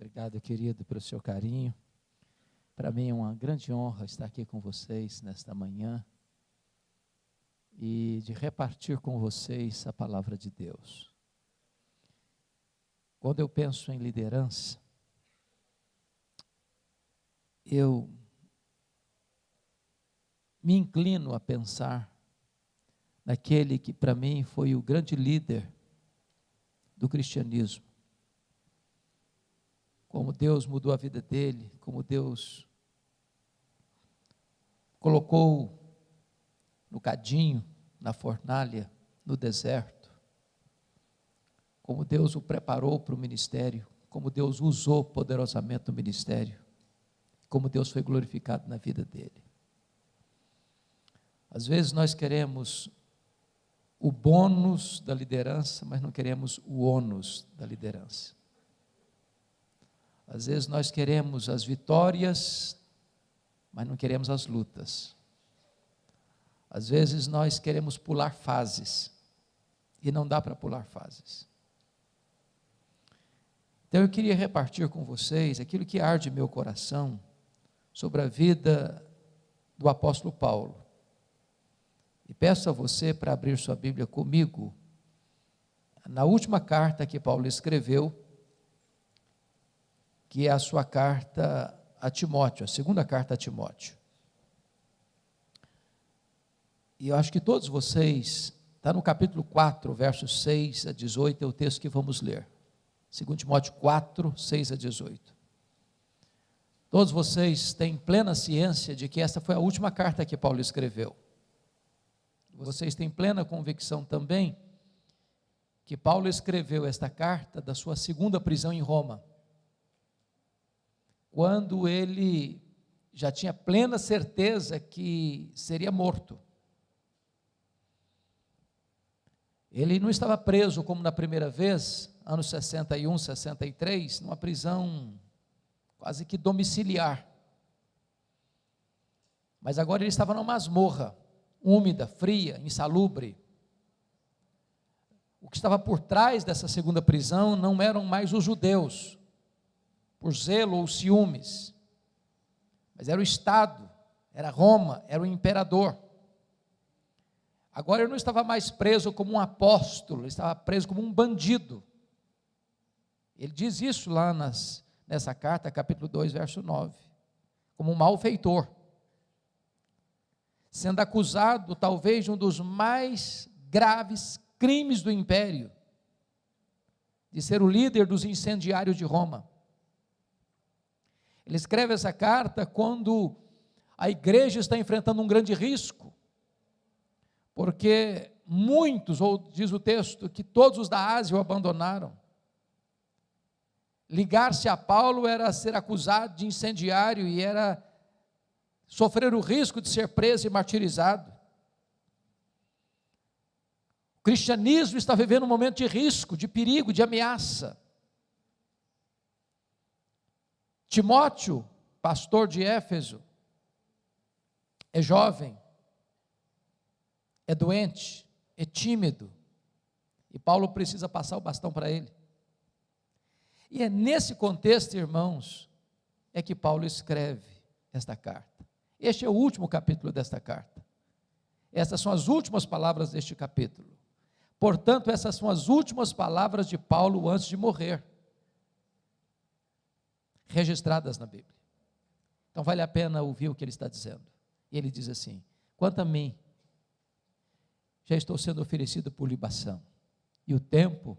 Obrigado, querido, pelo seu carinho. Para mim é uma grande honra estar aqui com vocês nesta manhã e de repartir com vocês a palavra de Deus. Quando eu penso em liderança, eu me inclino a pensar naquele que para mim foi o grande líder do cristianismo. Como Deus mudou a vida dele, como Deus colocou no cadinho, na fornalha, no deserto, como Deus o preparou para o ministério, como Deus usou poderosamente o ministério, como Deus foi glorificado na vida dele. Às vezes nós queremos o bônus da liderança, mas não queremos o ônus da liderança. Às vezes nós queremos as vitórias, mas não queremos as lutas. Às vezes nós queremos pular fases, e não dá para pular fases. Então eu queria repartir com vocês aquilo que arde meu coração sobre a vida do apóstolo Paulo. E peço a você para abrir sua Bíblia comigo, na última carta que Paulo escreveu, que é a sua carta a Timóteo, a segunda carta a Timóteo. E eu acho que todos vocês, está no capítulo 4, versos 6 a 18, é o texto que vamos ler. 2 Timóteo 4, 6 a 18. Todos vocês têm plena ciência de que essa foi a última carta que Paulo escreveu. Vocês têm plena convicção também que Paulo escreveu esta carta da sua segunda prisão em Roma, quando ele já tinha plena certeza que seria morto. Ele não estava preso como na primeira vez, anos 61, 63, numa prisão quase que domiciliar. Mas agora ele estava numa masmorra, úmida, fria, insalubre. O que estava por trás dessa segunda prisão não eram mais os judeus, por zelo ou ciúmes, mas era o Estado, era Roma, era o imperador. Agora ele não estava mais preso como um apóstolo, ele estava preso como um bandido. Ele diz isso lá nessa carta, capítulo 2, verso 9, como um malfeitor, sendo acusado talvez de um dos mais graves crimes do império, de ser o líder dos incendiários de Roma. Ele escreve essa carta quando a igreja está enfrentando um grande risco, porque muitos, ou diz o texto, que todos os da Ásia o abandonaram. Ligar-se a Paulo era ser acusado de incendiário e era sofrer o risco de ser preso e martirizado. O cristianismo está vivendo um momento de risco, de perigo, de ameaça. Timóteo, pastor de Éfeso, é jovem, é doente, é tímido, e Paulo precisa passar o bastão para ele. E é nesse contexto, irmãos, é que Paulo escreve esta carta. Este é o último capítulo desta carta. Essas são as últimas palavras deste capítulo. Portanto, essas são as últimas palavras de Paulo antes de morrer, registradas na Bíblia. Então vale a pena ouvir o que ele está dizendo. E ele diz assim: quanto a mim, já estou sendo oferecido por libação, e o tempo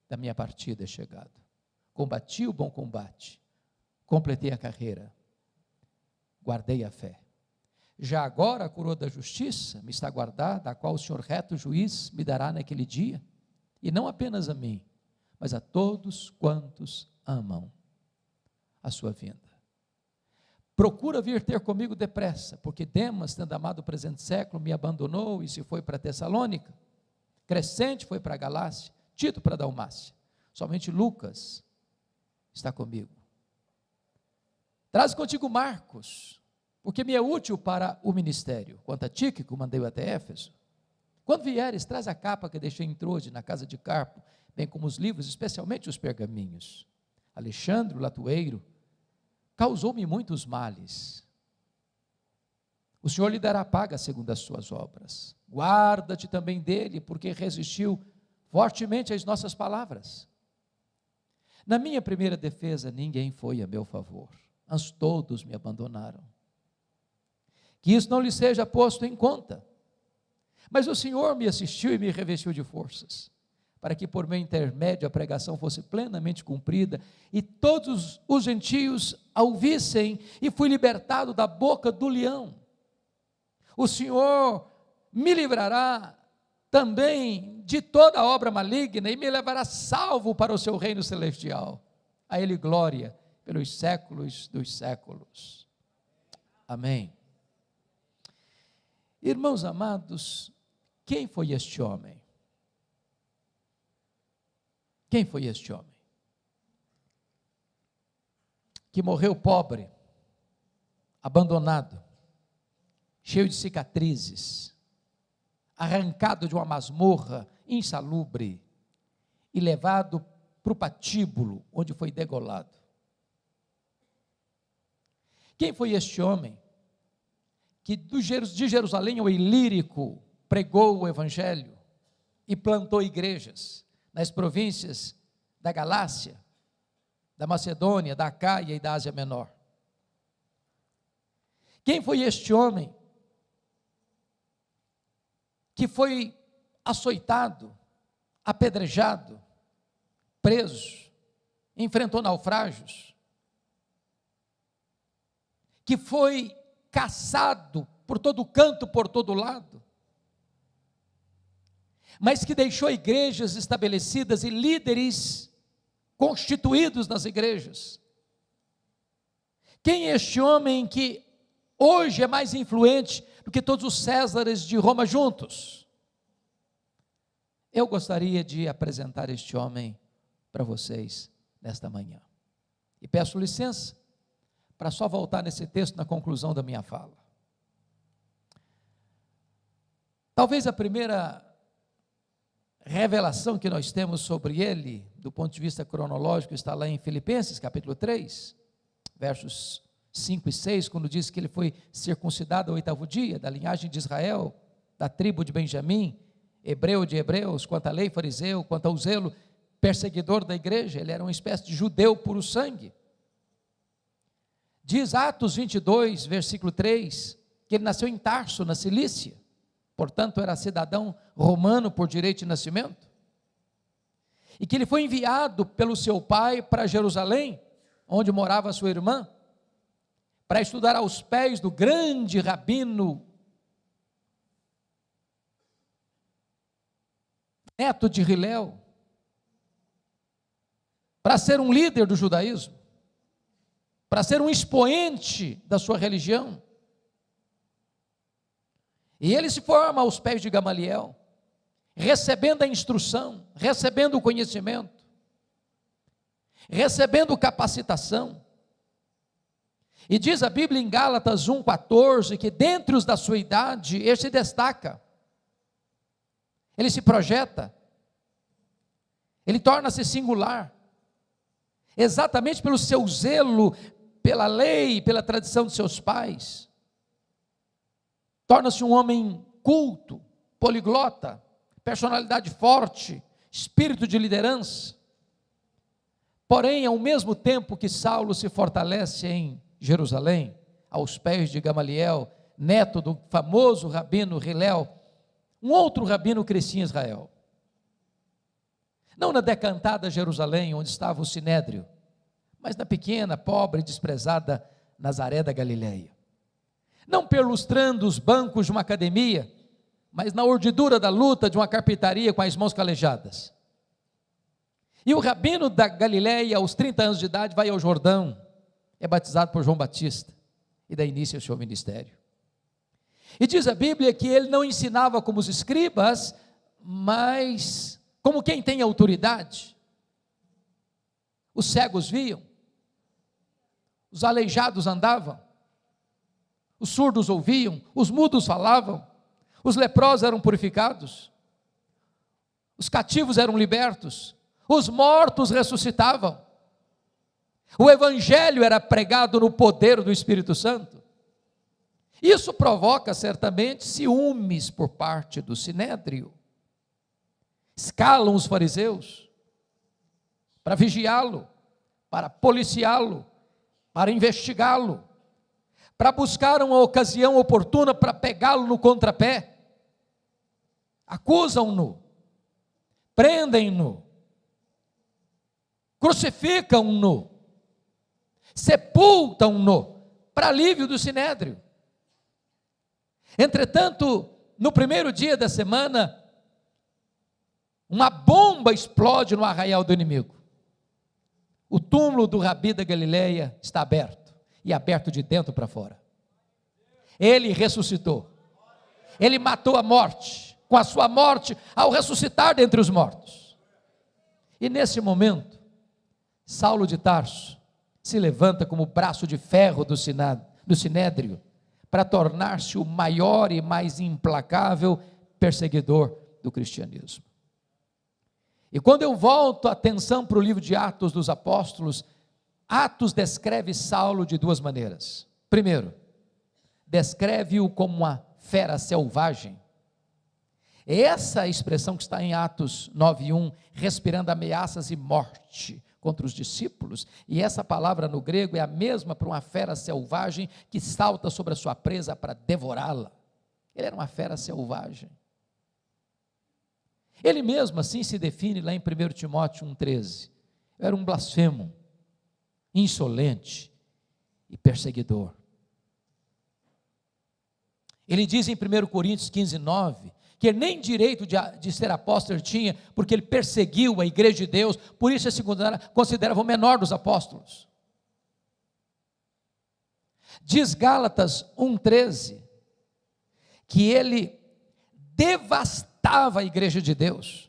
da minha partida é chegado. Combati o bom combate, completei a carreira, guardei a fé. Já agora a coroa da justiça me está guardada, a qual o Senhor reto juiz me dará naquele dia, e não apenas a mim, mas a todos quantos amam a sua vinda. Procura vir ter comigo depressa, porque Demas, tendo amado o presente século, me abandonou e se foi para Tessalônica. Crescente foi para a Galácia, Tito para a Dalmácia. Somente Lucas está comigo. Traz contigo Marcos, porque me é útil para o ministério. Quanto a Tíquico, mandei-o até Éfeso. Quando vieres, traz a capa que deixei em Troade, na casa de Carpo, bem como os livros, especialmente os pergaminhos. Alexandre, o latoeiro, causou-me muitos males. O Senhor lhe dará paga segundo as suas obras. Guarda-te também dele, porque resistiu fortemente às nossas palavras. Na minha primeira defesa, ninguém foi a meu favor, antes todos me abandonaram. Que isso não lhe seja posto em conta. Mas o Senhor me assistiu e me revestiu de forças, para que por meu intermédio a pregação fosse plenamente cumprida, e todos os gentios a ouvissem, e fui libertado da boca do leão. O Senhor me livrará também de toda obra maligna, e me levará salvo para o seu reino celestial. A Ele glória pelos séculos dos séculos. Amém. Irmãos amados, quem foi este homem? Quem foi este homem? Que morreu pobre, abandonado, cheio de cicatrizes, arrancado de uma masmorra insalubre e levado para o patíbulo, onde foi degolado. Quem foi este homem que de Jerusalém ao Ilírico pregou o evangelho e plantou igrejas nas províncias da Galácia, da Macedônia, da Acaia e da Ásia Menor? Quem foi este homem que foi açoitado, apedrejado, preso, enfrentou naufrágios, que foi caçado por todo canto, por todo lado, mas que deixou igrejas estabelecidas e líderes constituídos nas igrejas? Quem é este homem que hoje é mais influente do que todos os Césares de Roma juntos? Eu gostaria de apresentar este homem para vocês nesta manhã, e peço licença para só voltar nesse texto na conclusão da minha fala. Talvez a primeira revelação que nós temos sobre ele, do ponto de vista cronológico, está lá em Filipenses, capítulo 3, versos 5 e 6, quando diz que ele foi circuncidado ao 8º dia, da linhagem de Israel, da tribo de Benjamim, hebreu de hebreus, quanto à lei fariseu, quanto ao zelo perseguidor da igreja. Ele era uma espécie de judeu puro sangue. Diz Atos 22, versículo 3, que ele nasceu em Tarso, na Cilícia, portanto era cidadão romano por direito de nascimento, e que ele foi enviado pelo seu pai para Jerusalém, onde morava sua irmã, para estudar aos pés do grande rabino, neto de Hilel, para ser um líder do judaísmo, para ser um expoente da sua religião. E ele se forma aos pés de Gamaliel, recebendo a instrução, recebendo o conhecimento, recebendo capacitação. E diz a Bíblia em Gálatas 1,14, que dentre os da sua idade, ele se destaca, ele se projeta, ele torna-se singular, exatamente pelo seu zelo pela lei, pela tradição de seus pais. Torna-se um homem culto, poliglota, personalidade forte, espírito de liderança. Porém, ao mesmo tempo que Saulo se fortalece em Jerusalém, aos pés de Gamaliel, neto do famoso rabino Hilel, um outro rabino crescia em Israel. Não na decantada Jerusalém, onde estava o Sinédrio, mas na pequena, pobre e desprezada Nazaré da Galileia. Não perlustrando os bancos de uma academia, mas na urdidura da luta de uma carpintaria com as mãos calejadas. E o rabino da Galileia, aos 30 anos de idade, vai ao Jordão, é batizado por João Batista, e dá início ao seu ministério. E diz a Bíblia que ele não ensinava como os escribas, mas como quem tem autoridade. Os cegos viam, os aleijados andavam, os surdos ouviam, os mudos falavam, os leprosos eram purificados, os cativos eram libertos, os mortos ressuscitavam. O evangelho era pregado no poder do Espírito Santo. Isso provoca certamente ciúmes por parte do sinédrio. Escalam os fariseus para vigiá-lo, para policiá-lo, para investigá-lo, para buscar uma ocasião oportuna para pegá-lo no contrapé. Acusam-no, prendem-no, crucificam-no, sepultam-no, para alívio do sinédrio. Entretanto, no primeiro dia da semana, uma bomba explode no arraial do inimigo. O túmulo do Rabi da Galileia está aberto, e aberto de dentro para fora. Ele ressuscitou, ele matou a morte, com a sua morte, ao ressuscitar dentre os mortos. E nesse momento, Saulo de Tarso se levanta como braço de ferro do sinédrio, para tornar-se o maior e mais implacável perseguidor do cristianismo. E quando eu volto a atenção para o livro de Atos dos Apóstolos, Atos descreve Saulo de duas maneiras. Primeiro, descreve-o como uma fera selvagem. Essa expressão que está em Atos 9:1, respirando ameaças e morte contra os discípulos, e essa palavra no grego é a mesma para uma fera selvagem que salta sobre a sua presa para devorá-la. Ele era uma fera selvagem. Ele mesmo assim se define lá em 1 Timóteo 1,13. Era um blasfemo, insolente e perseguidor. Ele diz em 1 Coríntios 15:9, que ele nem direito de ser apóstolo tinha, porque ele perseguiu a igreja de Deus, por isso é considerava o menor dos apóstolos. Diz Gálatas 1,13, que ele devastava a igreja de Deus.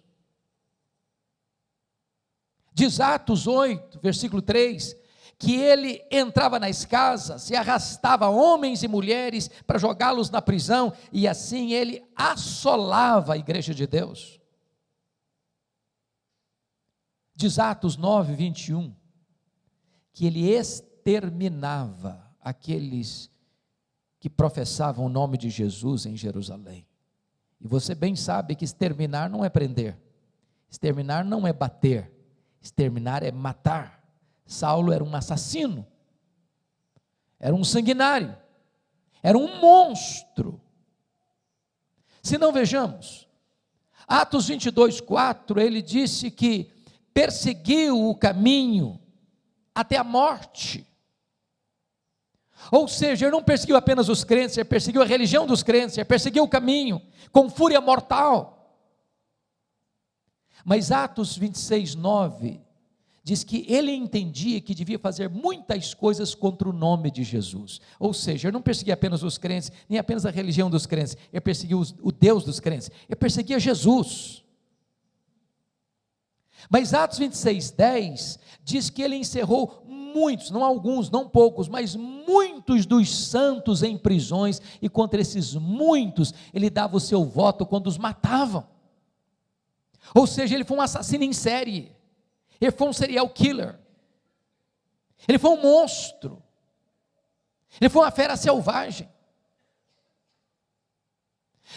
Diz Atos 8, versículo 3, que ele entrava nas casas e arrastava homens e mulheres para jogá-los na prisão, e assim ele assolava a igreja de Deus. Diz Atos 9, 21, que ele exterminava aqueles que professavam o nome de Jesus em Jerusalém. E você bem sabe que exterminar não é prender, exterminar não é bater, exterminar é matar. Saulo era um assassino, era um sanguinário, era um monstro. Se não, vejamos, Atos 22:4, ele disse que perseguiu o caminho até a morte. Ou seja, ele não perseguiu apenas os crentes, ele perseguiu a religião dos crentes, ele perseguiu o caminho com fúria mortal. Mas Atos 26:9 diz que ele entendia que devia fazer muitas coisas contra o nome de Jesus. Ou seja, ele não perseguia apenas os crentes, nem apenas a religião dos crentes, ele perseguia o Deus dos crentes, ele perseguia Jesus. Mas Atos 26:10 diz que ele encerrou muitos, não alguns, não poucos, mas muitos dos santos em prisões, e contra esses muitos, ele dava o seu voto quando os matavam. Ou seja, ele foi um assassino em série, ele foi um serial killer, ele foi um monstro, ele foi uma fera selvagem.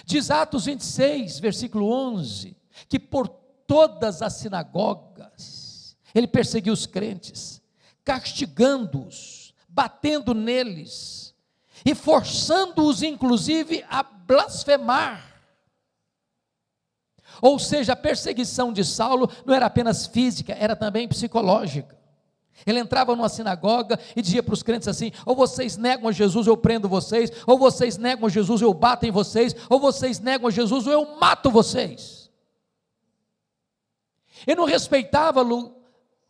Diz Atos 26, versículo 11, que por todas as sinagogas ele perseguiu os crentes, castigando-os, batendo neles e forçando-os inclusive a blasfemar. Ou seja, a perseguição de Saulo não era apenas física, era também psicológica. Ele entrava numa sinagoga e dizia para os crentes assim: ou vocês negam a Jesus, eu prendo vocês, ou vocês negam a Jesus, eu bato em vocês, ou vocês negam a Jesus, ou eu mato vocês. Ele não respeitava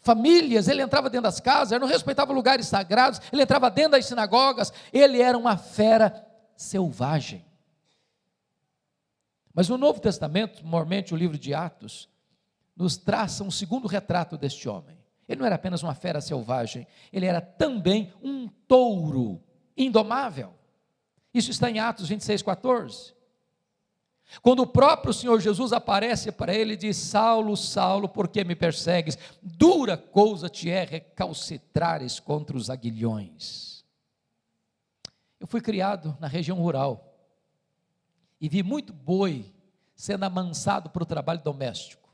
famílias, ele entrava dentro das casas, ele não respeitava lugares sagrados, ele entrava dentro das sinagogas, ele era uma fera selvagem. Mas no Novo Testamento, normalmente o livro de Atos, nos traça um segundo retrato deste homem. Ele não era apenas uma fera selvagem, ele era também um touro indomável. Isso está em Atos 26:14. Quando o próprio Senhor Jesus aparece para ele e diz: Saulo, Saulo, por que me persegues? Dura coisa te é recalcitrares contra os aguilhões. Eu fui criado na região rural e vi muito boi sendo amansado para o trabalho doméstico.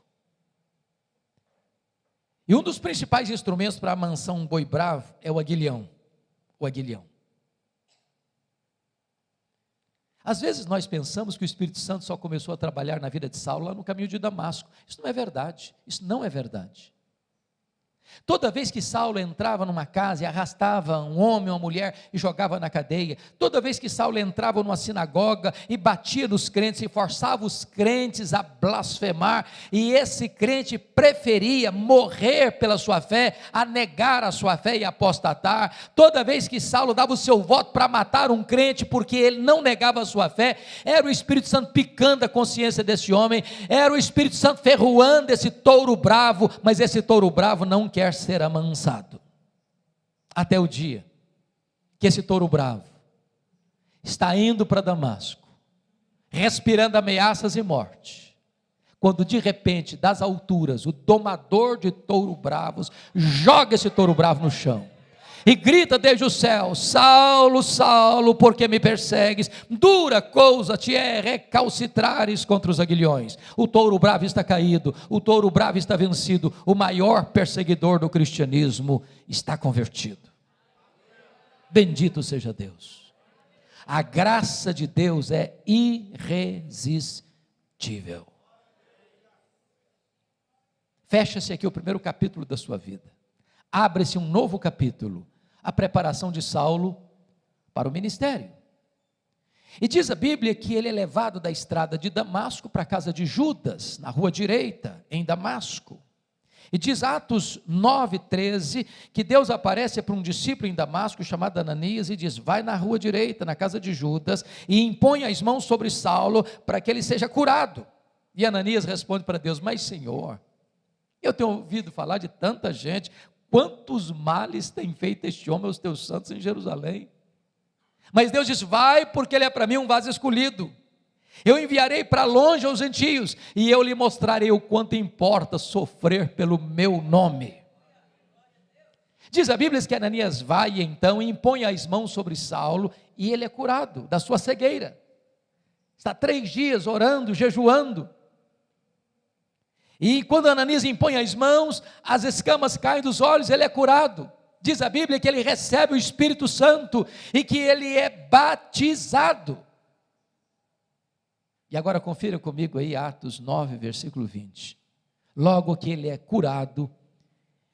E um dos principais instrumentos para amansar um boi bravo é o aguilhão. O aguilhão. Às vezes nós pensamos que o Espírito Santo só começou a trabalhar na vida de Saulo lá no caminho de Damasco. Isso não é verdade, isso não é verdade. Toda vez que Saulo entrava numa casa e arrastava um homem ou uma mulher e jogava na cadeia, toda vez que Saulo entrava numa sinagoga e batia nos crentes e forçava os crentes a blasfemar, e esse crente preferia morrer pela sua fé, a negar a sua fé e apostatar, toda vez que Saulo dava o seu voto para matar um crente porque ele não negava a sua fé, era o Espírito Santo picando a consciência desse homem, era o Espírito Santo ferroando esse touro bravo, mas esse touro bravo não quer ser amansado, até o dia que esse touro bravo está indo para Damasco, respirando ameaças e morte, quando de repente, das alturas, o domador de touro bravos joga esse touro bravo no chão e grita desde o céu: Saulo, Saulo, por que me persegues? Dura coisa te é recalcitrares contra os aguilhões. O touro bravo está caído, o touro bravo está vencido, o maior perseguidor do cristianismo está convertido. Bendito seja Deus. A graça de Deus é irresistível. Fecha-se aqui o primeiro capítulo da sua vida. Abre-se um novo capítulo, a preparação de Saulo para o ministério. E diz a Bíblia que ele é levado da estrada de Damasco para a casa de Judas, na rua direita, em Damasco. E diz Atos 9:13, que Deus aparece para um discípulo em Damasco, chamado Ananias, e diz: vai na rua direita, na casa de Judas, e impõe as mãos sobre Saulo, para que ele seja curado. E Ananias responde para Deus: mas Senhor, eu tenho ouvido falar de tanta gente, quantos males tem feito este homem aos teus santos em Jerusalém? Mas Deus diz: vai, porque ele é para mim um vaso escolhido. Eu enviarei para longe aos gentios, e eu lhe mostrarei o quanto importa sofrer pelo meu nome. Diz a Bíblia que Ananias vai então e impõe as mãos sobre Saulo, e ele é curado da sua cegueira. Está 3 dias orando, jejuando. E quando Ananias impõe as mãos, as escamas caem dos olhos, ele é curado. Diz a Bíblia que ele recebe o Espírito Santo e que ele é batizado. E agora confira comigo aí Atos 9, versículo 20. Logo que ele é curado,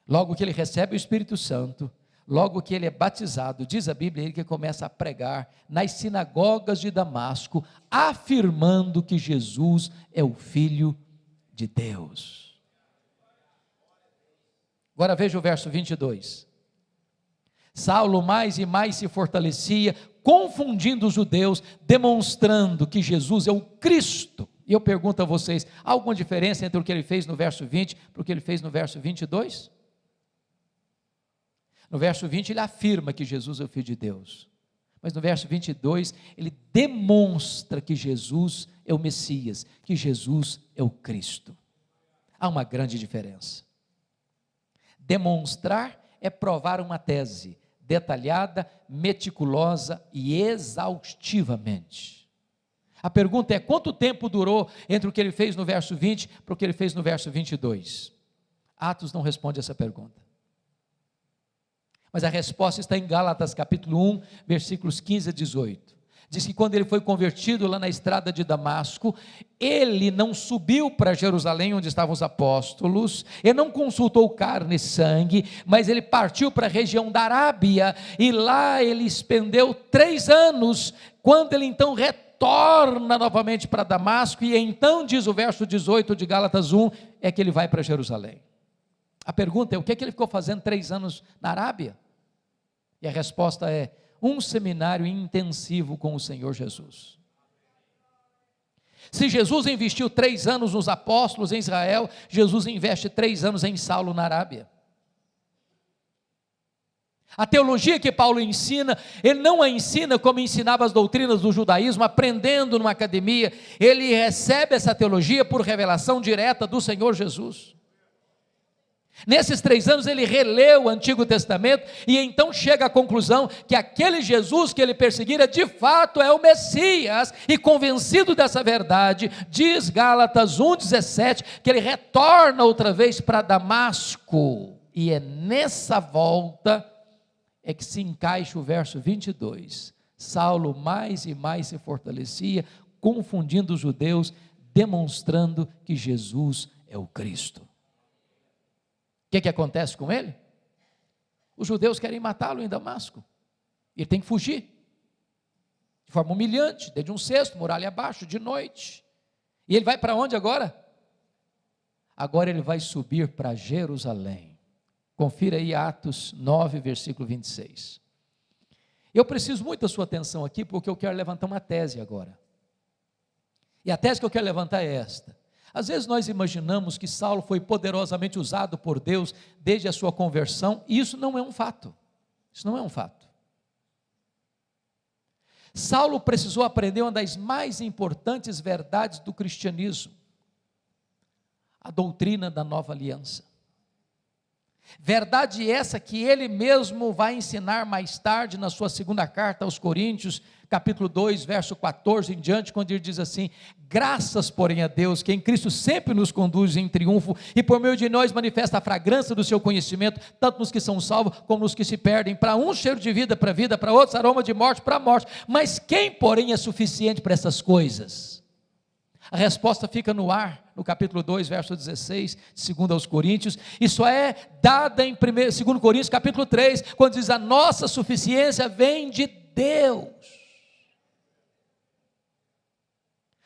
logo que ele recebe o Espírito Santo, logo que ele é batizado, diz a Bíblia, ele que começa a pregar nas sinagogas de Damasco, afirmando que Jesus é o Filho de Deus. Agora veja o verso 22. Saulo mais e mais se fortalecia, confundindo os judeus, demonstrando que Jesus é o Cristo. E eu pergunto a vocês, há alguma diferença entre o que ele fez no verso 20 para o que ele fez no verso 22? No verso 20 ele afirma que Jesus é o Filho de Deus, mas no verso 22 ele demonstra que Jesus é o Messias, que Jesus é o Cristo. Há uma grande diferença. Demonstrar é provar uma tese detalhada, meticulosa e exaustivamente. A pergunta é: quanto tempo durou entre o que ele fez no verso 20 para o que ele fez no verso 22? Atos não responde essa pergunta. Mas a resposta está em Gálatas capítulo 1, versículos 15 a 18. Diz que quando ele foi convertido lá na estrada de Damasco, ele não subiu para Jerusalém onde estavam os apóstolos, ele não consultou carne e sangue, mas ele partiu para a região da Arábia, e lá ele expendeu 3 anos, quando ele então retorna novamente para Damasco, e então diz o verso 18 de Gálatas 1, é que ele vai para Jerusalém. A pergunta é: o que é que ele ficou fazendo 3 anos na Arábia? E a resposta é: um seminário intensivo com o Senhor Jesus. Se Jesus investiu 3 anos nos apóstolos em Israel, Jesus investe 3 anos em Saulo na Arábia. A teologia que Paulo ensina, ele não a ensina como ensinava as doutrinas do judaísmo, aprendendo numa academia. Ele recebe essa teologia por revelação direta do Senhor Jesus. Nesses 3 anos ele releu o Antigo Testamento e então chega à conclusão que aquele Jesus que ele perseguira de fato é o Messias, e convencido dessa verdade, diz Gálatas 1,17, que ele retorna outra vez para Damasco, e é nessa volta é que se encaixa o verso 22, Saulo mais e mais se fortalecia, confundindo os judeus, demonstrando que Jesus é o Cristo. O que acontece com ele? Os judeus querem matá-lo em Damasco, ele tem que fugir, de forma humilhante, desde um cesto, muralha abaixo, de noite, e ele vai para onde agora? Agora ele vai subir para Jerusalém. Confira aí Atos 9, versículo 26. Eu preciso muito da sua atenção aqui, porque eu quero levantar uma tese agora. E a tese que eu quero levantar é esta. Às vezes nós imaginamos que Saulo foi poderosamente usado por Deus desde a sua conversão, e isso não é um fato. Isso não é um fato. Saulo precisou aprender uma das mais importantes verdades do cristianismo, a doutrina da nova aliança. Verdade essa que ele mesmo vai ensinar mais tarde na sua segunda carta aos Coríntios, capítulo 2, verso 14 em diante, quando ele diz assim: graças porém a Deus, que em Cristo sempre nos conduz em triunfo, e por meio de nós manifesta a fragrância do seu conhecimento, tanto nos que são salvos, como nos que se perdem, para uns cheiro de vida, para outros aroma de morte, para a morte. Mas quem porém é suficiente para essas coisas? A resposta fica no ar, no capítulo 2, verso 16, segundo aos Coríntios, e só é dada em 2 Coríntios, capítulo 3, quando diz: a nossa suficiência vem de Deus.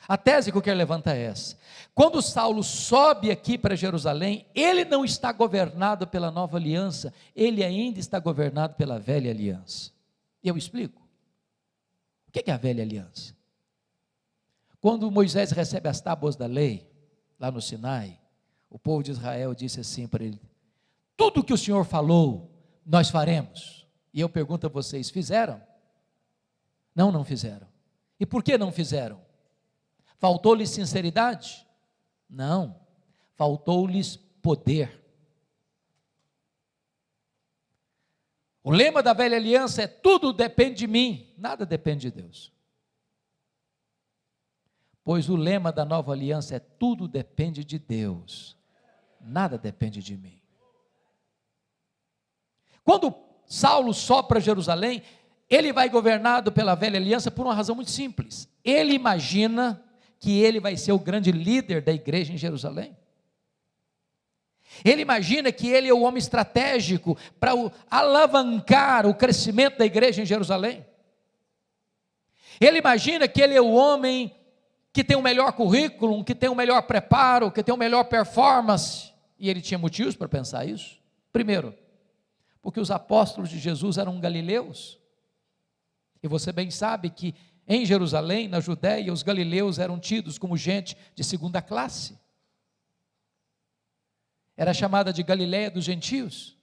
A tese que eu quero levantar é essa: quando Saulo sobe aqui para Jerusalém, ele não está governado pela nova aliança, ele ainda está governado pela velha aliança. Eu explico. O que é a velha aliança? Quando Moisés recebe as tábuas da lei, lá no Sinai, o povo de Israel disse assim para ele: tudo que o Senhor falou, nós faremos. E eu pergunto a vocês: fizeram? Não, não fizeram. E por que não fizeram? Faltou-lhes sinceridade? Não, faltou-lhes poder. O lema da velha aliança é: tudo depende de mim, nada depende de Deus. Pois o lema da nova aliança é: tudo depende de Deus, nada depende de mim. Quando Saulo sobe para Jerusalém, ele vai governado pela velha aliança por uma razão muito simples. Ele imagina que ele vai ser o grande líder da igreja em Jerusalém. Ele imagina que ele é o homem estratégico para alavancar o crescimento da igreja em Jerusalém. Ele imagina que ele é o homem que tem o melhor currículo, que tem o melhor preparo, que tem o melhor performance, e ele tinha motivos para pensar isso. Primeiro, porque os apóstolos de Jesus eram galileus, e você bem sabe que em Jerusalém, na Judéia, os galileus eram tidos como gente de segunda classe, era chamada de Galileia dos gentios.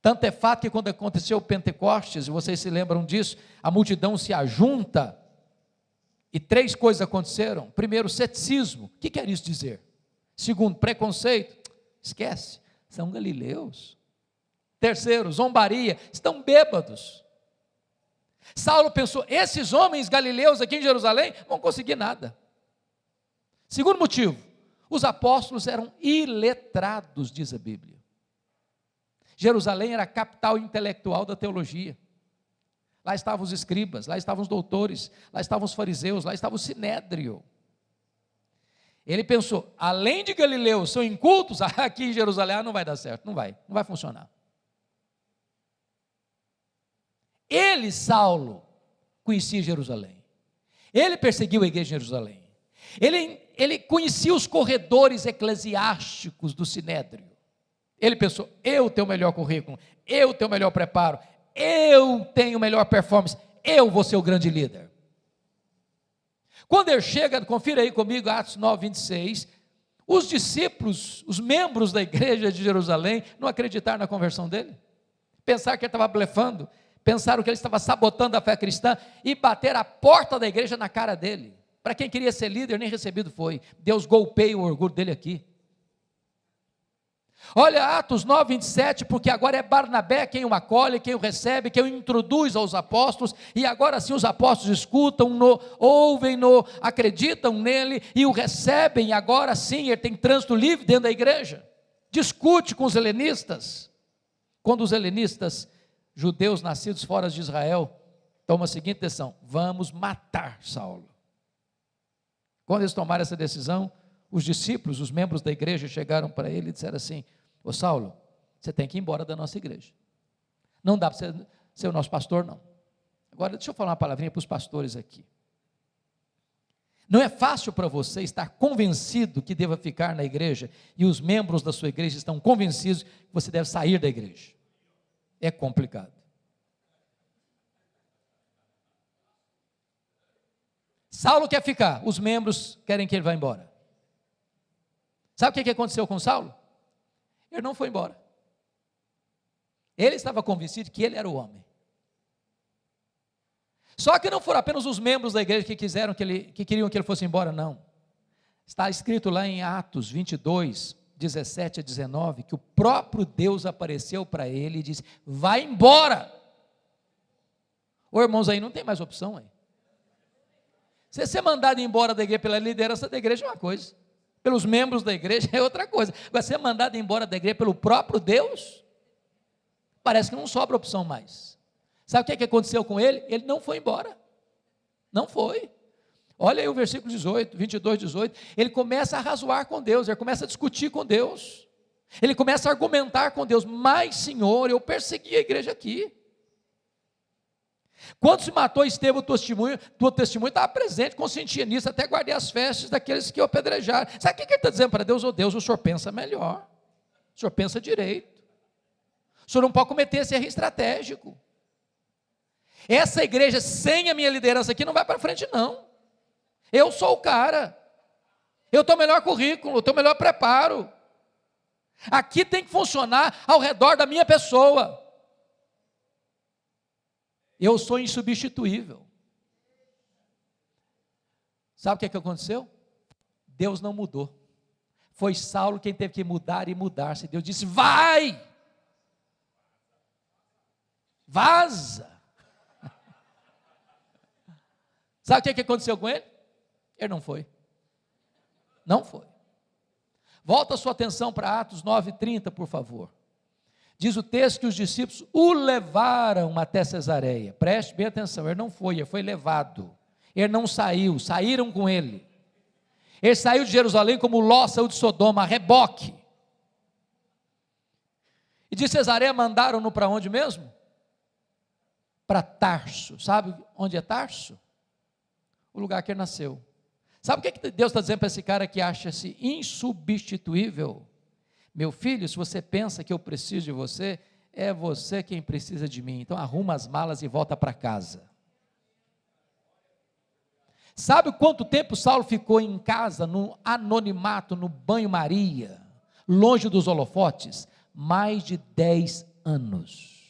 Tanto é fato que quando aconteceu o Pentecostes, e vocês se lembram disso, a multidão se ajunta, e 3 coisas aconteceram. Primeiro, ceticismo. O que quer isso dizer? Segundo, preconceito. Esquece, são galileus. Terceiro, zombaria, estão bêbados. Saulo pensou: esses homens galileus aqui em Jerusalém não vão conseguir nada. Segundo motivo, os apóstolos eram iletrados, diz a Bíblia. Jerusalém era a capital intelectual da teologia. Lá estavam os escribas, lá estavam os doutores, lá estavam os fariseus, lá estava o sinédrio. Ele pensou: além de galileus são incultos, aqui em Jerusalém não vai dar certo, não vai funcionar. Ele, Saulo, conhecia Jerusalém, ele perseguiu a igreja de Jerusalém, ele conhecia os corredores eclesiásticos do sinédrio. Ele pensou: eu tenho o melhor currículo, eu tenho o melhor preparo, eu tenho melhor performance, eu vou ser o grande líder. Quando ele chega, confira aí comigo Atos 9, 26, os discípulos, os membros da igreja de Jerusalém, não acreditaram na conversão dele, pensaram que ele estava blefando, pensaram que ele estava sabotando a fé cristã e bateram a porta da igreja na cara dele. Para quem queria ser líder, nem recebido foi. Deus golpeia o orgulho dele aqui. Olha Atos 9, 27, porque agora é Barnabé quem o acolhe, quem o recebe, quem o introduz aos apóstolos, e agora sim os apóstolos escutam-no, ouvem-no, acreditam nele e o recebem, e agora sim ele tem trânsito livre dentro da igreja. Discute com os helenistas, quando os helenistas, judeus nascidos fora de Israel, tomam a seguinte decisão: vamos matar Saulo. Quando eles tomaram essa decisão, os discípulos, os membros da igreja chegaram para ele e disseram assim: ô Saulo, você tem que ir embora da nossa igreja, não dá para você ser o nosso pastor não. Agora deixa eu falar uma palavrinha para os pastores aqui. Não é fácil para você estar convencido que deva ficar na igreja, e os membros da sua igreja estão convencidos que você deve sair da igreja. É complicado. Saulo quer ficar, os membros querem que ele vá embora. Sabe o que aconteceu com Saulo? Ele não foi embora. Ele estava convencido que ele era o homem. Só que não foram apenas os membros da igreja que queriam que ele fosse embora, não. Está escrito lá em Atos 22, 17 a 19, que o próprio Deus apareceu para ele e disse: vai embora. Ô irmãos, aí não tem mais opção aí. Se ser mandado embora da igreja pela liderança da igreja é uma coisa, pelos membros da igreja é outra coisa. Agora, ser mandado embora da igreja pelo próprio Deus, parece que não sobra opção mais. Sabe o que aconteceu com ele? Ele não foi embora, não foi. Olha aí o versículo 18, 22, 18, ele começa a razoar com Deus, ele começa a discutir com Deus, ele começa a argumentar com Deus: mas Senhor, eu persegui a igreja aqui. Quando se matou Estevão, tua testemunha estava presente, consentia nisso, até guardei as festas daqueles que o apedrejaram. Sabe o que ele está dizendo para Deus? Ô Deus, o senhor pensa melhor, o senhor pensa direito, o senhor não pode cometer esse erro estratégico. Essa igreja sem a minha liderança aqui não vai para frente não. Eu sou o cara, eu tenho o melhor currículo, eu tenho o melhor preparo, aqui tem que funcionar ao redor da minha pessoa. Eu sou insubstituível. Sabe o que aconteceu? Deus não mudou. Foi Saulo quem teve que mudar e mudar-se. Deus disse: vai! Vaza! Sabe o que aconteceu com ele? Ele não foi. Não foi. Volta a sua atenção para Atos 9:30, por favor. Diz o texto que os discípulos o levaram até Cesareia. Preste bem atenção, ele não foi, ele foi levado. Ele não saiu, saíram com ele. Ele saiu de Jerusalém como Ló saiu de Sodoma, a reboque. E de Cesareia mandaram-no para onde mesmo? Para Tarso. Sabe onde é Tarso? O lugar que ele nasceu. Sabe o que Deus está dizendo para esse cara que acha-se insubstituível? Meu filho, se você pensa que eu preciso de você, é você quem precisa de mim. Então arruma as malas e volta para casa. Sabe quanto tempo Saulo ficou em casa, no anonimato, no banho-maria, longe dos holofotes? Mais de 10 anos.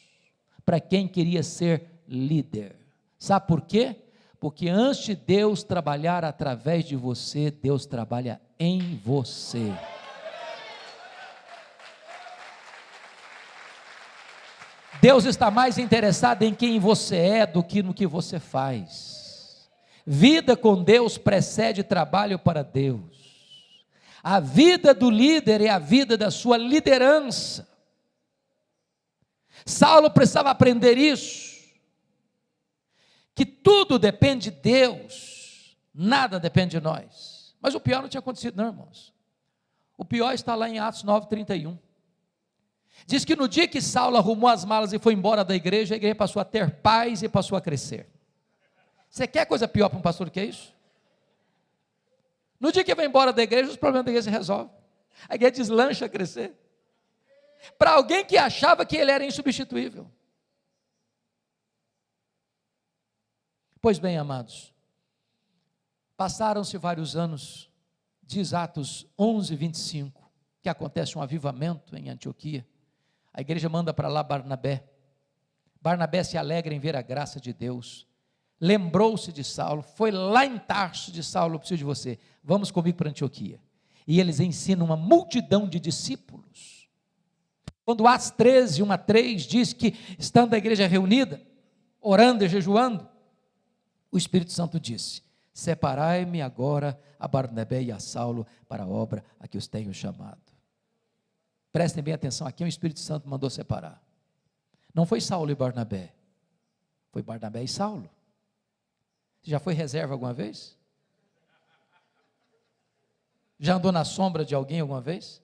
Para quem queria ser líder. Sabe por quê? Porque antes de Deus trabalhar através de você, Deus trabalha em você. Deus está mais interessado em quem você é do que no que você faz. Vida com Deus precede trabalho para Deus. A vida do líder é a vida da sua liderança. Saulo precisava aprender isso, que tudo depende de Deus, nada depende de nós. Mas o pior não tinha acontecido não, irmãos. O pior está lá em Atos 9:31. Diz que no dia que Saulo arrumou as malas e foi embora da igreja, a igreja passou a ter paz e passou a crescer. Você quer coisa pior para um pastor do que isso? No dia que vai embora da igreja, os problemas da igreja se resolvem. A igreja deslancha a crescer. Para alguém que achava que ele era insubstituível. Pois bem, amados, passaram-se vários anos, diz Atos 11:25, que acontece um avivamento em Antioquia. A igreja manda para lá Barnabé, Barnabé se alegra em ver a graça de Deus, lembrou-se de Saulo, foi lá em Tarso de Saulo, eu preciso de você, vamos comigo para Antioquia. E eles ensinam uma multidão de discípulos. Quando Atos 13, 1 a 3 diz que, estando a igreja reunida, orando e jejuando, o Espírito Santo disse: separai-me agora a Barnabé e a Saulo para a obra a que os tenho chamado. Prestem bem atenção, aqui o Espírito Santo mandou separar. Não foi Saulo e Barnabé, foi Barnabé e Saulo. Você já foi reserva alguma vez? Já andou na sombra de alguém alguma vez?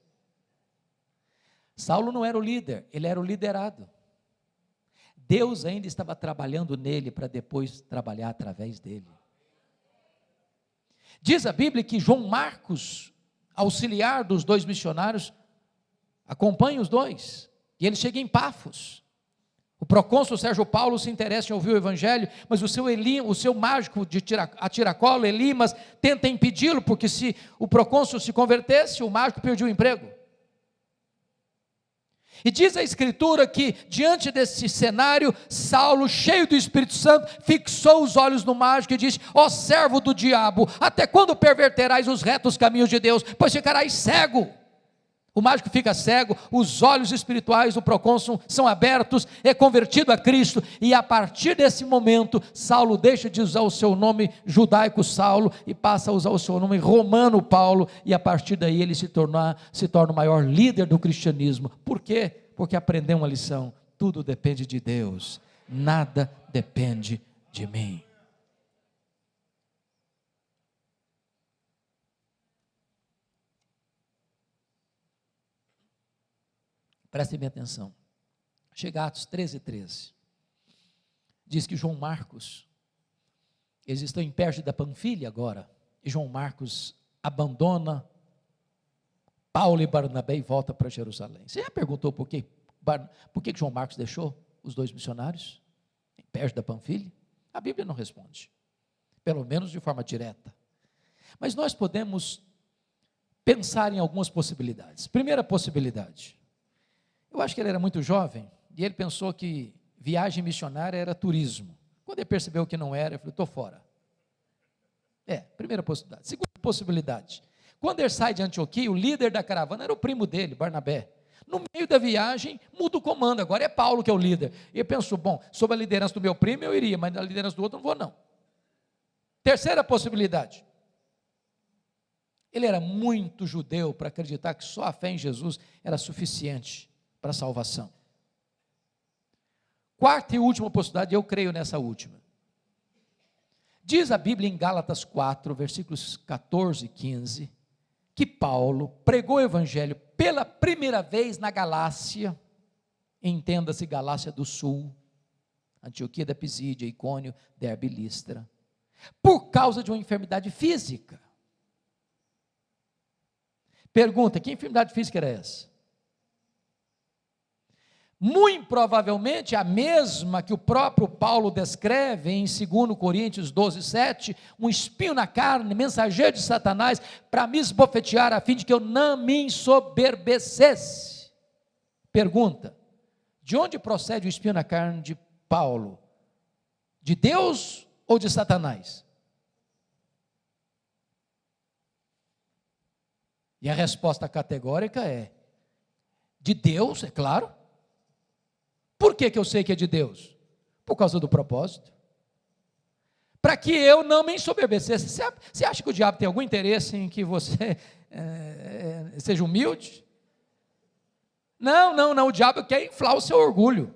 Saulo não era o líder, ele era o liderado. Deus ainda estava trabalhando nele para depois trabalhar através dele. Diz a Bíblia que João Marcos, auxiliar dos dois missionários, acompanha os dois, e ele chega em Pafos. O procônsul Sérgio Paulo se interessa em ouvir o evangelho, mas o seu mágico de tiracolo, Elimas, tenta impedi-lo, porque se o procônsul se convertesse, o mágico perdia o emprego. E diz a Escritura que, diante desse cenário, Saulo, cheio do Espírito Santo, fixou os olhos no mágico e disse: ó servo do diabo, até quando perverterás os retos caminhos de Deus, pois ficarás cego. O mágico fica cego, os olhos espirituais do procônsul são abertos, é convertido a Cristo, e a partir desse momento, Saulo deixa de usar o seu nome judaico Saulo, e passa a usar o seu nome romano Paulo, e a partir daí ele se torna o maior líder do cristianismo. Por quê? Porque aprendeu uma lição: tudo depende de Deus, nada depende de mim. Prestem bem atenção. Chega a Atos 13. Diz que João Marcos, eles estão em Perge da Panfilha agora, e João Marcos abandona Paulo e Barnabé e volta para Jerusalém. Você já perguntou por que João Marcos deixou os dois missionários em Perge da Panfilha? A Bíblia não responde, pelo menos de forma direta. Mas nós podemos pensar em algumas possibilidades. Primeira possibilidade: eu acho que ele era muito jovem, e ele pensou que viagem missionária era turismo. Quando ele percebeu que não era, ele falou: estou fora. Primeira possibilidade. Segunda possibilidade: quando ele sai de Antioquia, o líder da caravana era o primo dele, Barnabé. No meio da viagem, muda o comando, agora é Paulo que é o líder. E ele pensou: bom, sob a liderança do meu primo eu iria, mas na liderança do outro não vou não. Terceira possibilidade: ele era muito judeu para acreditar que só a fé em Jesus era suficiente para a salvação. Quarta e última possibilidade, eu creio nessa última. Diz a Bíblia em Gálatas 4, versículos 14 e 15, que Paulo pregou o evangelho pela primeira vez na Galácia, entenda-se Galácia do Sul, Antioquia da Pisídia, Icônio, Derbe e Listra, por causa de uma enfermidade física. Pergunta: que enfermidade física era essa? Muito provavelmente a mesma que o próprio Paulo descreve em 2 Coríntios 12:7, um espinho na carne, mensageiro de Satanás, para me esbofetear, a fim de que eu não me ensoberbecesse. Pergunta: de onde procede o espinho na carne de Paulo? De Deus ou de Satanás? E a resposta categórica é: de Deus, é claro. Por que eu sei que é de Deus? Por causa do propósito. Para que eu não me ensoberbecesse. Você acha que o diabo tem algum interesse em que você seja humilde? Não, o diabo quer inflar o seu orgulho.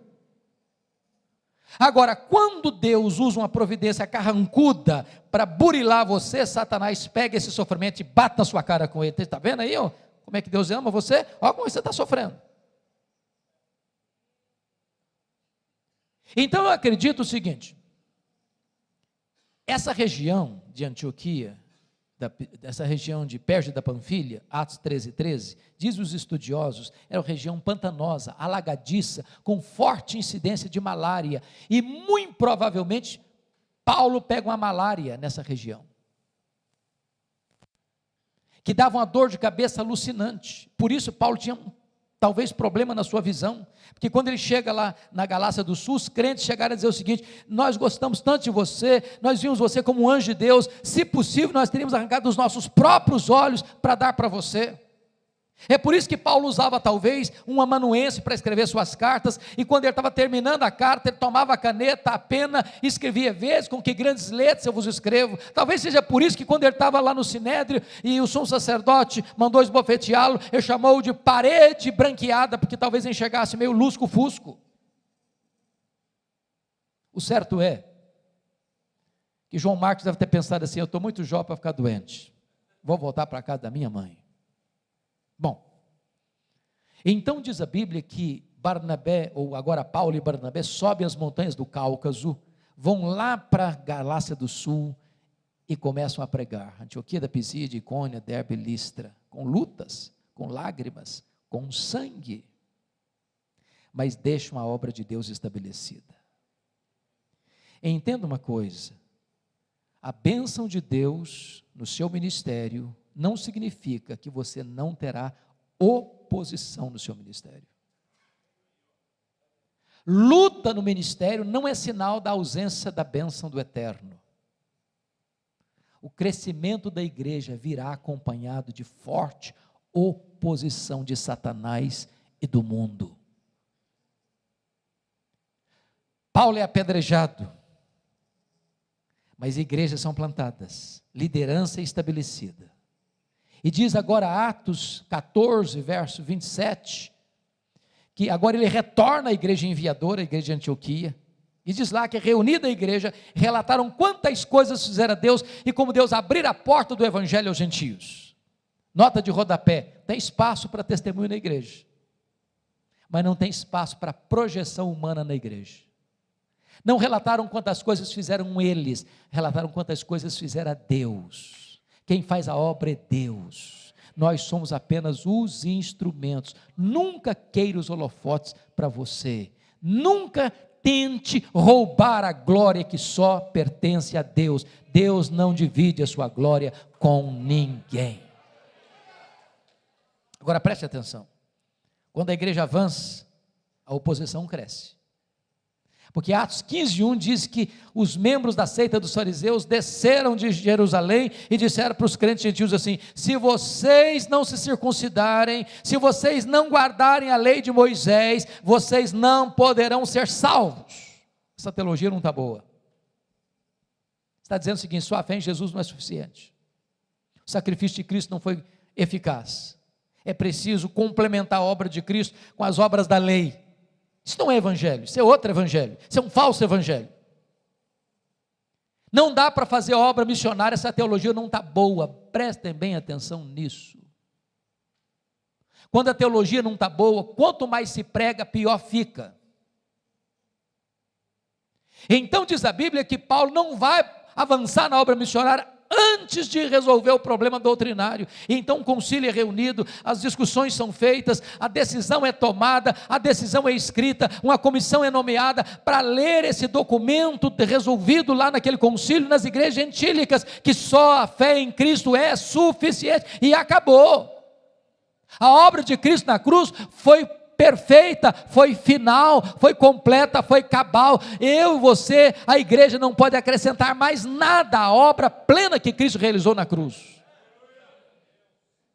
Agora, quando Deus usa uma providência carrancuda para burilar você, Satanás pega esse sofrimento e bate na sua cara com ele. Está vendo aí, ó, como é que Deus ama você? Olha como você está sofrendo. Então eu acredito o seguinte: essa região de Antioquia, essa região de Perge da Panfilha, Atos 13, diz os estudiosos, era uma região pantanosa, alagadiça, com forte incidência de malária, e muito provavelmente Paulo pega uma malária nessa região, que dava uma dor de cabeça alucinante. Por isso Paulo tinha talvez problema na sua visão, porque quando ele chega lá na Galácia do Sul, os crentes chegaram a dizer o seguinte: nós gostamos tanto de você, nós vimos você como um anjo de Deus, se possível nós teríamos arrancado os nossos próprios olhos para dar para você. É por isso que Paulo usava talvez um amanuense para escrever suas cartas, e quando ele estava terminando a carta, ele tomava a caneta, a pena, e escrevia: vezes com que grandes letras eu vos escrevo. Talvez seja por isso que quando ele estava lá no sinédrio, e o sumo sacerdote mandou esbofeteá-lo, ele chamou de parede branqueada, porque talvez enxergasse meio lusco-fusco. O certo é, que João Marcos deve ter pensado assim: eu estou muito jovem para ficar doente, vou voltar para a casa da minha mãe. Bom, então diz a Bíblia que Barnabé, ou agora Paulo e Barnabé, sobem as montanhas do Cáucaso, vão lá para a Galácia do Sul e começam a pregar. Antioquia da Pisídia, Icônia, Derbe e Listra, com lutas, com lágrimas, com sangue, mas deixam a obra de Deus estabelecida. Entenda uma coisa: a bênção de Deus no seu ministério não significa que você não terá oposição no seu ministério. Luta no ministério não é sinal da ausência da bênção do eterno. O crescimento da igreja virá acompanhado de forte oposição de Satanás e do mundo. Paulo é apedrejado, mas igrejas são plantadas, liderança estabelecida. E diz agora Atos 14, verso 27, que agora ele retorna à igreja enviadora, a igreja de Antioquia, e diz lá que reunida a igreja, relataram quantas coisas fizera Deus, e como Deus abrira a porta do evangelho aos gentios. Nota de rodapé: tem espaço para testemunho na igreja, mas não tem espaço para projeção humana na igreja. Não relataram quantas coisas fizeram eles, relataram quantas coisas fizera Deus. Quem faz a obra é Deus, nós somos apenas os instrumentos. Nunca queira os holofotes para você, nunca tente roubar a glória que só pertence a Deus. Deus não divide a sua glória com ninguém. Agora preste atenção: quando a igreja avança, a oposição cresce. Porque Atos 15:1 diz que os membros da seita dos fariseus desceram de Jerusalém e disseram para os crentes gentios assim: se vocês não se circuncidarem, se vocês não guardarem a lei de Moisés, vocês não poderão ser salvos. Essa teologia não está boa. Está dizendo o seguinte: sua fé em Jesus não é suficiente, o sacrifício de Cristo não foi eficaz, é preciso complementar a obra de Cristo com as obras da lei. Isso não é evangelho, isso é outro evangelho, isso é um falso evangelho. Não dá para fazer obra missionária, essa teologia não está boa. Prestem bem atenção nisso. Quando a teologia não está boa, quanto mais se prega, pior fica. Então diz a Bíblia que Paulo não vai avançar na obra missionária antes de resolver o problema doutrinário. Então o concílio é reunido, as discussões são feitas, a decisão é tomada, a decisão é escrita, uma comissão é nomeada para ler esse documento resolvido lá naquele concílio, nas igrejas gentílicas, que só a fé em Cristo é suficiente, e acabou. A obra de Cristo na cruz foi perfeita, foi final, foi completa, foi cabal. Eu e você, a igreja não pode acrescentar mais nada à obra plena que Cristo realizou na cruz.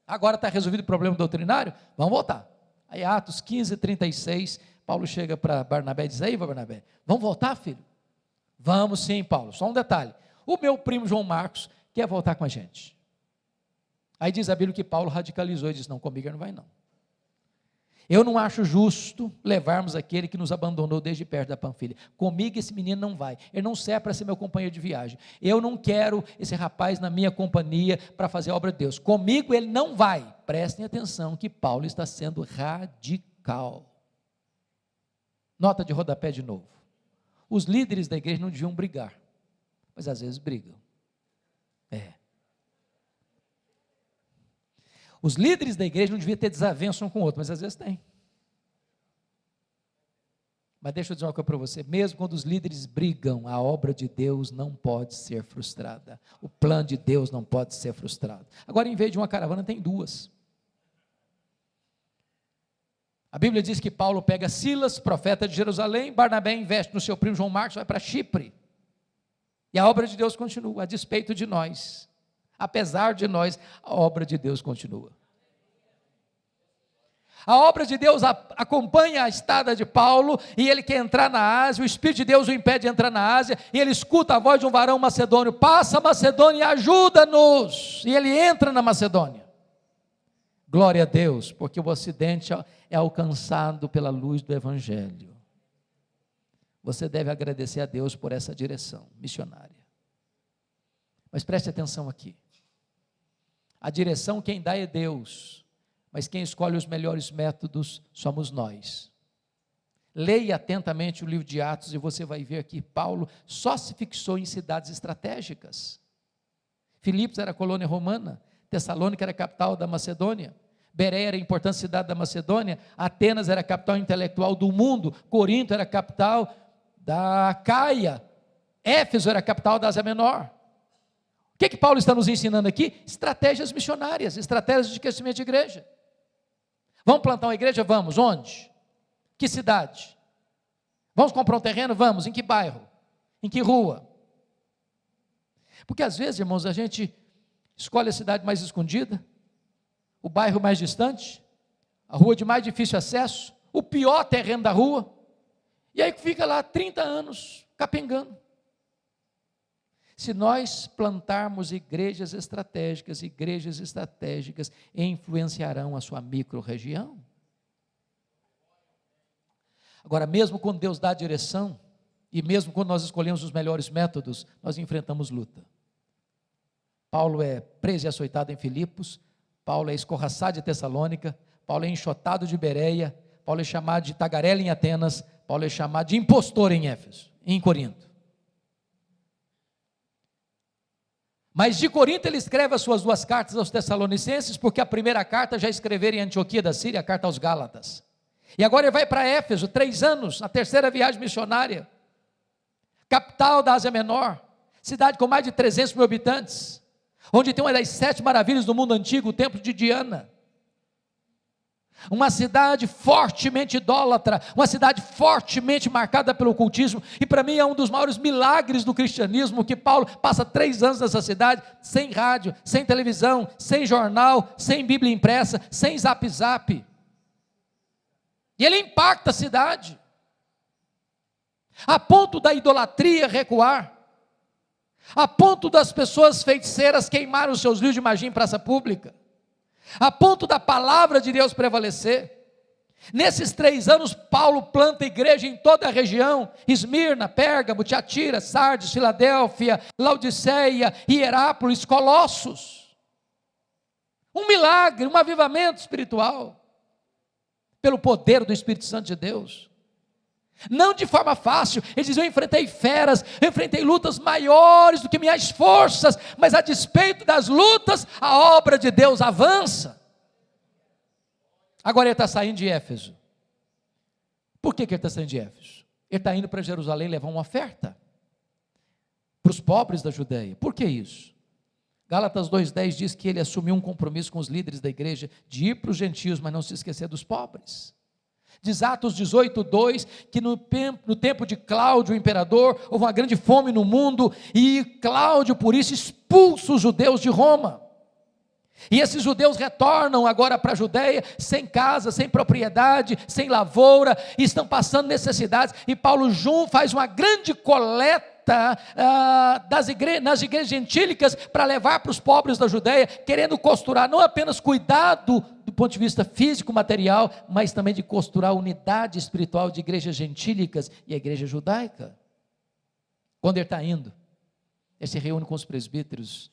Agora está resolvido o problema doutrinário? Vamos voltar. Aí Atos 15:36, Paulo chega para Barnabé e diz: aí Barnabé, vamos voltar, filho? Vamos sim, Paulo, só um detalhe: o meu primo João Marcos quer voltar com a gente. Aí diz a Bíblia que Paulo radicalizou e disse: não, comigo ele não vai não. Eu não acho justo levarmos aquele que nos abandonou desde perto da Panfilha. Comigo esse menino não vai, ele não serve para ser meu companheiro de viagem. Eu não quero esse rapaz na minha companhia para fazer a obra de Deus. Comigo ele não vai. Prestem atenção que Paulo está sendo radical. Nota de rodapé de novo: os líderes da igreja não deviam brigar, mas às vezes brigam. Os líderes da igreja não deviam ter desavença um com o outro, mas às vezes tem. Mas deixa eu dizer uma coisa para você: mesmo quando os líderes brigam, a obra de Deus não pode ser frustrada, o plano de Deus não pode ser frustrado. Agora, em vez de uma caravana, tem duas. A Bíblia diz que Paulo pega Silas, profeta de Jerusalém, Barnabé investe no seu primo João Marcos, vai para Chipre. E a obra de Deus continua, a despeito de nós. Apesar de nós, a obra de Deus continua. A obra de Deus acompanha a estada de Paulo, e ele quer entrar na Ásia, o Espírito de Deus o impede de entrar na Ásia, e ele escuta a voz de um varão macedônio: passa a Macedônia e ajuda-nos. E ele entra na Macedônia. Glória a Deus, porque o Ocidente é alcançado pela luz do Evangelho. Você deve agradecer a Deus por essa direção missionária. Mas preste atenção aqui. A direção quem dá é Deus, mas quem escolhe os melhores métodos somos nós. Leia atentamente o livro de Atos e você vai ver que Paulo só se fixou em cidades estratégicas. Filipos era colônia romana, Tessalônica era a capital da Macedônia, Bereia era a importante cidade da Macedônia, Atenas era a capital intelectual do mundo, Corinto era a capital da Caia, Éfeso era a capital da Ásia Menor. O que Paulo está nos ensinando aqui? Estratégias missionárias, estratégias de crescimento de igreja. Vamos plantar uma igreja? Vamos. Onde? Que cidade? Vamos comprar um terreno? Vamos. Em que bairro? Em que rua? Porque às vezes, irmãos, a gente escolhe a cidade mais escondida, o bairro mais distante, a rua de mais difícil acesso, o pior terreno da rua, e aí fica lá 30 anos capengando. Se nós plantarmos igrejas estratégicas influenciarão a sua micro-região. Agora, mesmo quando Deus dá a direção, e mesmo quando nós escolhemos os melhores métodos, nós enfrentamos luta. Paulo é preso e açoitado em Filipos, Paulo é escorraçado de Tessalônica, Paulo é enxotado de Bereia, Paulo é chamado de tagarela em Atenas, Paulo é chamado de impostor em Éfeso, em Corinto. Mas de Corinto ele escreve as suas 2 cartas aos Tessalonicenses, porque a primeira carta já escreveram em Antioquia da Síria, a carta aos Gálatas. E agora ele vai para Éfeso, 3 anos, a terceira viagem missionária, capital da Ásia Menor, cidade com mais de 300 mil habitantes, onde tem uma das 7 maravilhas do mundo antigo, o templo de Diana. Uma cidade fortemente idólatra, uma cidade fortemente marcada pelo ocultismo, e para mim é um dos maiores milagres do cristianismo, que Paulo passa 3 anos nessa cidade, sem rádio, sem televisão, sem jornal, sem Bíblia impressa, sem zap zap, e ele impacta a cidade, a ponto da idolatria recuar, a ponto das pessoas feiticeiras queimarem os seus livros de magia em praça pública, a ponto da palavra de Deus prevalecer. Nesses 3 anos, Paulo planta igreja em toda a região: Esmirna, Pérgamo, Tiatira, Sardes, Filadélfia, Laodiceia, Hierápolis, Colossos. Um milagre, um avivamento espiritual, pelo poder do Espírito Santo de Deus. Não de forma fácil. Ele diz: eu enfrentei feras, eu enfrentei lutas maiores do que minhas forças, mas a despeito das lutas, a obra de Deus avança. Agora ele está saindo de Éfeso. Por que ele está saindo de Éfeso? Ele está indo para Jerusalém levar uma oferta para os pobres da Judeia. Por que isso? Gálatas 2,10 diz que ele assumiu um compromisso com os líderes da igreja de ir para os gentios, mas não se esquecer dos pobres. Diz Atos 18:2 que no tempo de Cláudio, o imperador, houve uma grande fome no mundo, e Cláudio por isso expulsa os judeus de Roma, e esses judeus retornam agora para a Judeia, sem casa, sem propriedade, sem lavoura, e estão passando necessidades, e Paulo faz uma grande coleta nas igrejas gentílicas, para levar para os pobres da Judeia, querendo costurar, não apenas cuidado do ponto de vista físico, material, mas também de costurar a unidade espiritual de igrejas gentílicas e a igreja judaica. Quando ele está indo, ele se reúne com os presbíteros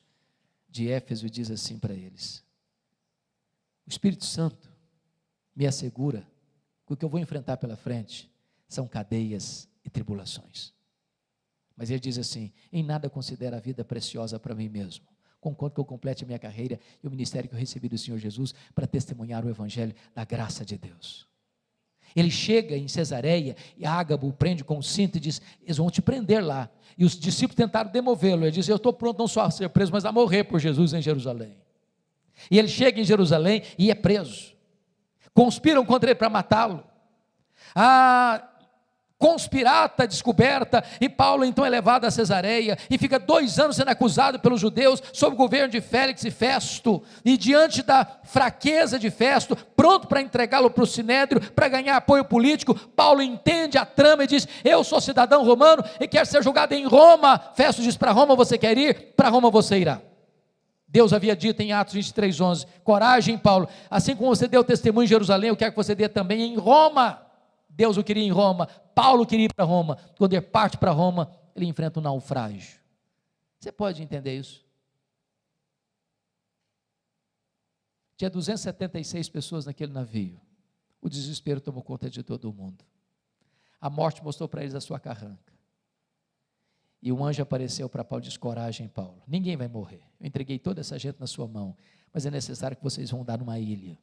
de Éfeso e diz assim para eles: o Espírito Santo me assegura que o que eu vou enfrentar pela frente são cadeias e tribulações. Mas ele diz assim: em nada considero a vida preciosa para mim mesmo, conquanto que eu complete a minha carreira e o ministério que eu recebi do Senhor Jesus, para testemunhar o evangelho da graça de Deus. Ele chega em Cesareia, e Ágabo o prende com um cinto e diz: eles vão te prender lá. E os discípulos tentaram demovê-lo. Ele diz: eu estou pronto não só a ser preso, mas a morrer por Jesus em Jerusalém. E ele chega em Jerusalém e é preso. conspiram contra ele para matá-lo. A conspirata descoberta, e Paulo então é levado a Cesareia, e fica 2 anos sendo acusado pelos judeus, sob o governo de Félix e Festo, e diante da fraqueza de Festo, pronto para entregá-lo para o Sinédrio, para ganhar apoio político, Paulo entende a trama e diz: eu sou cidadão romano, e quero ser julgado em Roma. Festo diz: para Roma você quer ir? Para Roma você irá. Deus havia dito em Atos 23:11, coragem, Paulo, assim como você deu testemunho em Jerusalém, eu quero que você dê também em Roma. Deus o queria em Roma, Paulo queria ir para Roma. Quando ele parte para Roma, ele enfrenta um naufrágio. Você pode entender isso? Tinha 276 pessoas naquele navio. O desespero tomou conta de todo mundo. A morte mostrou para eles a sua carranca. E um anjo apareceu para Paulo e disse: coragem, Paulo, ninguém vai morrer. Eu entreguei toda essa gente na sua mão, mas é necessário que vocês vão andar numa ilha.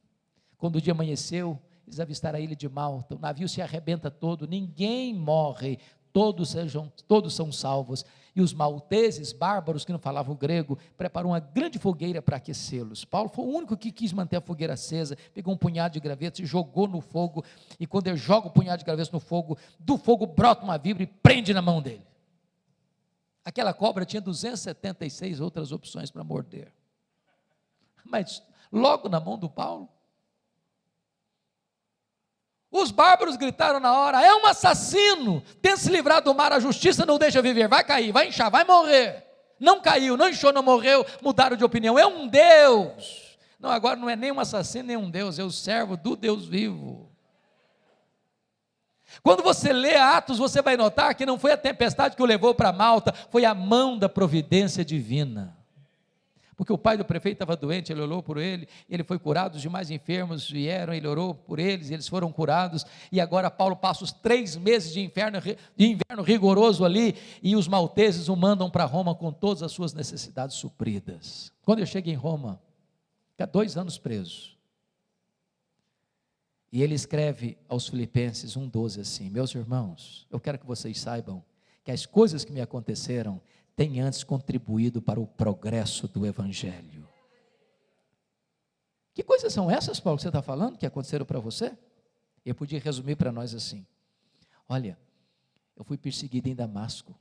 Quando o dia amanheceu, eles avistaram a ilha de Malta, o navio se arrebenta todo, ninguém morre, todos são salvos. E os malteses, bárbaros que não falavam grego, prepararam uma grande fogueira para aquecê-los. Paulo foi o único que quis manter a fogueira acesa, pegou um punhado de gravetos e jogou no fogo, e quando ele joga o punhado de gravetos no fogo, do fogo brota uma víbora e prende na mão dele. Aquela cobra tinha 276 outras opções para morder, mas logo na mão do Paulo, os bárbaros gritaram na hora: é um assassino, tenta se livrar do mar, a justiça não deixa viver, vai cair, vai inchar, vai morrer. Não caiu, não inchou, não morreu, mudaram de opinião, é um Deus. Não, agora não é nem um assassino, nem um Deus, é o servo do Deus vivo. Quando você lê Atos, você vai notar que não foi a tempestade que o levou para Malta, foi a mão da providência divina. Porque o pai do prefeito estava doente, ele orou por ele, ele foi curado, os demais enfermos vieram, ele orou por eles, e eles foram curados, e agora Paulo passa os 3 meses de inverno rigoroso ali, e os malteses o mandam para Roma com todas as suas necessidades supridas. Quando eu chego em Roma, fica 2 anos preso, e ele escreve aos Filipenses 1:12 assim: meus irmãos, eu quero que vocês saibam que as coisas que me aconteceram tem antes contribuído para o progresso do Evangelho. Que coisas são essas, Paulo, que você está falando, que aconteceram para você? Eu podia resumir para nós assim: olha, eu fui perseguido em Damasco,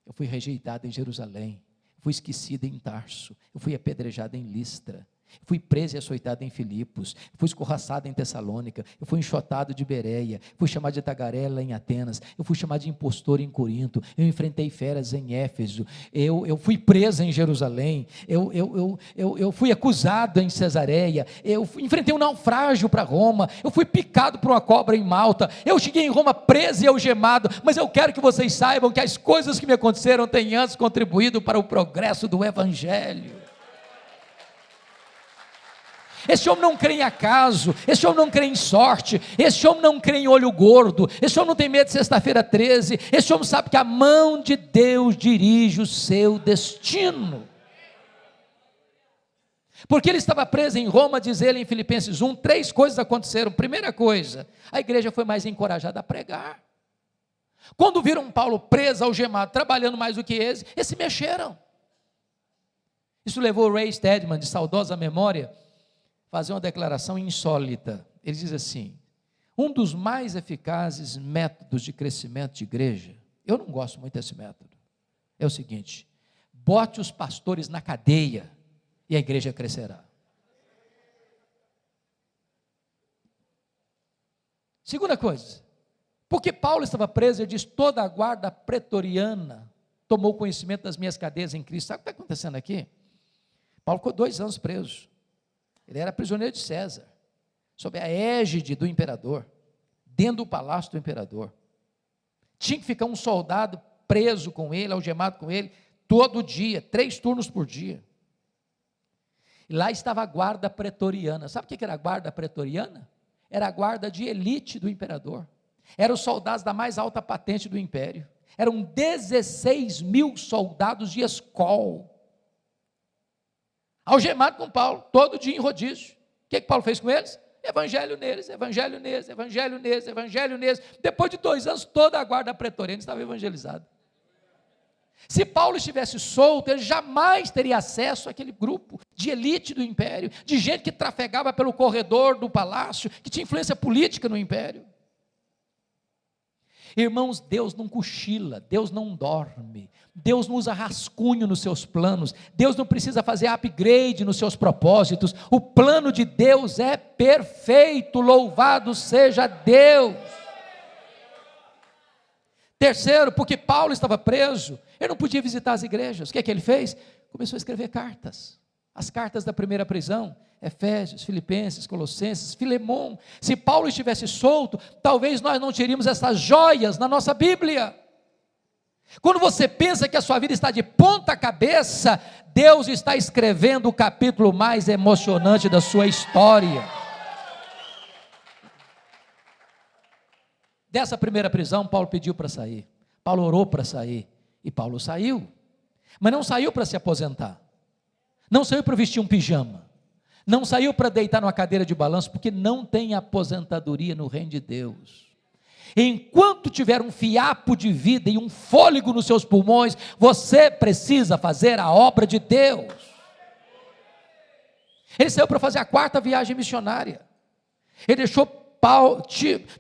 eu fui rejeitado em Jerusalém, fui esquecido em Tarso, eu fui apedrejado em Listra, fui preso e açoitado em Filipos, fui escorraçado em Tessalônica, eu fui enxotado de Bereia, fui chamado de tagarela em Atenas, eu fui chamado de impostor em Corinto, eu enfrentei feras em Éfeso, eu fui preso em Jerusalém, eu fui acusado em Cesareia, enfrentei um naufrágio para Roma, eu fui picado por uma cobra em Malta, eu cheguei em Roma preso e algemado, mas eu quero que vocês saibam que as coisas que me aconteceram têm antes contribuído para o progresso do Evangelho. Esse homem não crê em acaso, esse homem não crê em sorte, esse homem não crê em olho gordo, esse homem não tem medo de sexta-feira 13, esse homem sabe que a mão de Deus dirige o seu destino. Porque ele estava preso em Roma, diz ele em Filipenses 1, 3 coisas aconteceram. Primeira coisa, a igreja foi mais encorajada a pregar. Quando viram Paulo preso, algemado, trabalhando mais do que eles se mexeram. Isso levou Ray Stedman, de saudosa memória, fazer uma declaração insólita. Ele diz assim: um dos mais eficazes métodos de crescimento de igreja, eu não gosto muito desse método, é o seguinte: bote os pastores na cadeia e a igreja crescerá. Segunda coisa, porque Paulo estava preso, ele diz: toda a guarda pretoriana tomou conhecimento das minhas cadeias em Cristo. Sabe o que está acontecendo aqui? Paulo ficou 2 anos preso. Ele era prisioneiro de César, sob a égide do imperador, dentro do palácio do imperador. Tinha que ficar um soldado preso com ele, algemado com ele, todo dia, 3 turnos por dia. E lá estava a guarda pretoriana. Sabe o que era a guarda pretoriana? Era a guarda de elite do imperador. Eram os soldados da mais alta patente do império. Eram 16 mil soldados de escol, algemado com Paulo, todo dia em rodízio. O que Paulo fez com eles? Evangelho neles, evangelho neles, evangelho neles, evangelho neles. Depois de 2 anos, toda a guarda pretoriana estava evangelizada. Se Paulo estivesse solto, ele jamais teria acesso àquele grupo. de elite do império, de gente que trafegava pelo corredor do palácio, que tinha influência política no império. Irmãos, Deus não cochila, Deus não dorme, Deus não usa rascunho nos seus planos, Deus não precisa fazer upgrade nos seus propósitos, o plano de Deus é perfeito, louvado seja Deus. Terceiro, porque Paulo estava preso, ele não podia visitar as igrejas, o que é que ele fez? Começou a escrever cartas, as cartas da primeira prisão, Efésios, Filipenses, Colossenses, Filemão. Se Paulo estivesse solto, talvez nós não teríamos essas joias na nossa Bíblia. Quando você pensa que a sua vida está de ponta cabeça, Deus está escrevendo o capítulo mais emocionante da sua história. Dessa primeira prisão, Paulo pediu para sair, Paulo orou para sair, e Paulo saiu, mas não saiu para se aposentar, não saiu para vestir um pijama, não saiu para deitar numa cadeira de balanço, porque não tem aposentadoria no reino de Deus. Enquanto tiver um fiapo de vida e um fôlego nos seus pulmões, você precisa fazer a obra de Deus. Ele saiu para fazer a 4ª viagem missionária, ele deixou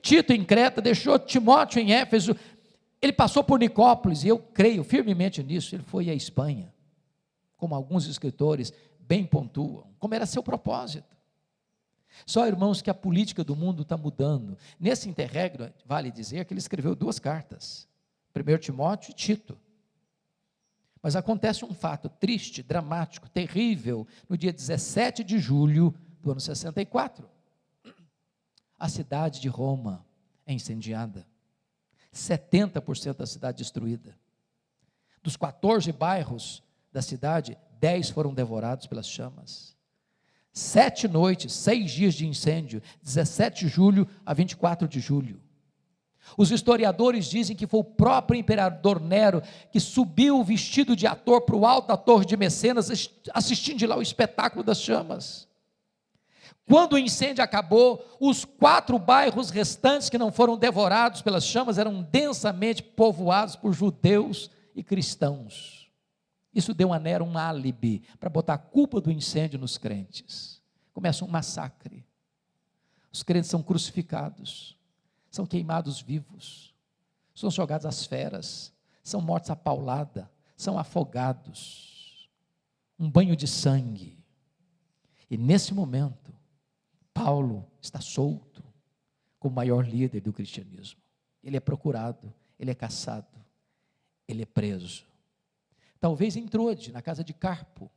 Tito em Creta, deixou Timóteo em Éfeso, ele passou por Nicópolis, e eu creio firmemente nisso, ele foi à Espanha, como alguns escritores bem pontuam, como era seu propósito. Só, irmãos, que a política do mundo está mudando. Nesse interregno, vale dizer que ele escreveu 2 cartas, 1 Timóteo e Tito. Mas acontece um fato triste, dramático, terrível, no dia 17 de julho do ano 64. A cidade de Roma é incendiada, 70% da cidade destruída. Dos 14 bairros da cidade, 10 foram devorados pelas chamas. 7 noites, 6 dias de incêndio, 17 de julho a 24 de julho. Os historiadores dizem que foi o próprio imperador Nero que subiu vestido de ator para o alto da torre de Mecenas, assistindo de lá o espetáculo das chamas. Quando o incêndio acabou, os 4 bairros restantes que não foram devorados pelas chamas eram densamente povoados por judeus e cristãos. Isso deu a Nero um álibi para botar a culpa do incêndio nos crentes. Começa um massacre. Os crentes são crucificados, são queimados vivos, são jogados às feras, são mortos à paulada, são afogados. Um banho de sangue. E nesse momento, Paulo está solto como o maior líder do cristianismo. Ele é procurado, ele é caçado, ele é preso. Talvez em Trode, na casa de Carpo.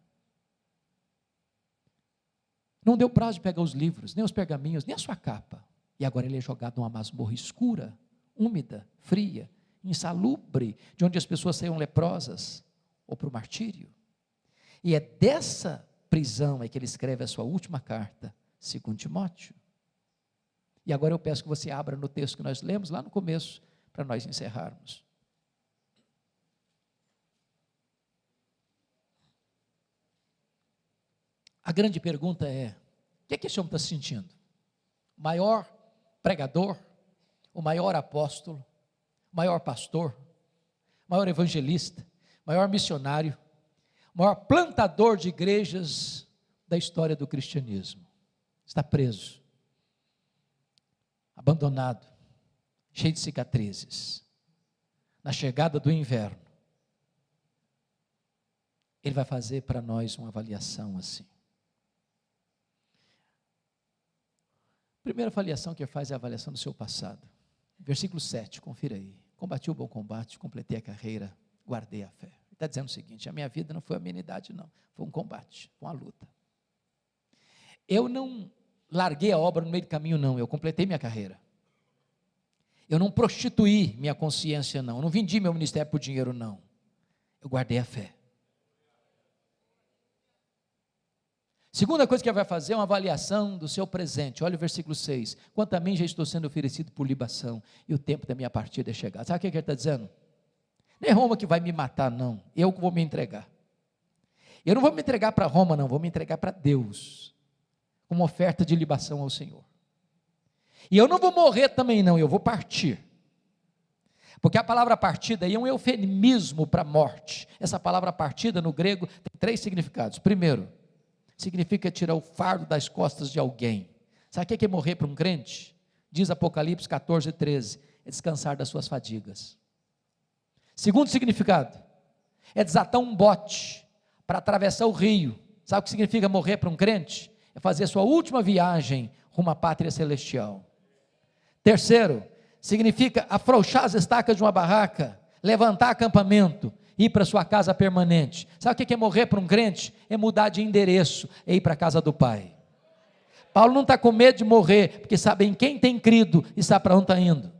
Não deu prazo de pegar os livros, nem os pergaminhos, nem a sua capa. E agora ele é jogado numa masmorra escura, úmida, fria, insalubre, de onde as pessoas saiam leprosas, ou para o martírio. E é dessa prisão é que ele escreve a sua última carta, 2 Timóteo. E agora eu peço que você abra no texto que nós lemos lá no começo, para nós encerrarmos. A grande pergunta é: o que é que esse homem está sentindo? O maior pregador, o maior apóstolo, o maior pastor, o maior evangelista, o maior missionário, o maior plantador de igrejas da história do cristianismo. Está preso, abandonado, cheio de cicatrizes. Na chegada do inverno, ele vai fazer para nós uma avaliação assim. A primeira avaliação que ele faz é a avaliação do seu passado. Versículo 7, confira aí. Combati o bom combate, completei a carreira, guardei a fé. Ele está dizendo o seguinte: a minha vida não foi amenidade não, foi um combate, foi uma luta. Eu não larguei a obra no meio do caminho não, eu completei minha carreira. Eu não prostituí minha consciência não, eu não vendi meu ministério por dinheiro não, eu guardei a fé. Segunda coisa que ele vai fazer é uma avaliação do seu presente. Olha o versículo 6. Quanto a mim já estou sendo oferecido por libação, e o tempo da minha partida é chegado. Sabe o que ele está dizendo? Não é Roma que vai me matar não, eu que vou me entregar. Eu não vou me entregar para Roma não, vou me entregar para Deus, como oferta de libação ao Senhor. E eu não vou morrer também não, eu vou partir. Porque a palavra partida aí é um eufemismo para morte. Essa palavra partida no grego tem 3 significados. Primeiro, significa tirar o fardo das costas de alguém. Sabe o que é morrer para um crente? Diz Apocalipse 14, 13, é descansar das suas fadigas. Segundo significado, é desatar um bote para atravessar o rio. Sabe o que significa morrer para um crente? É fazer sua última viagem rumo à pátria celestial. Terceiro, significa afrouxar as estacas de uma barraca, levantar acampamento, ir para sua casa permanente. Sabe o que é morrer para um crente? É mudar de endereço, é ir para a casa do Pai. Paulo não está com medo de morrer, porque sabe em quem tem crido e sabe para onde está indo.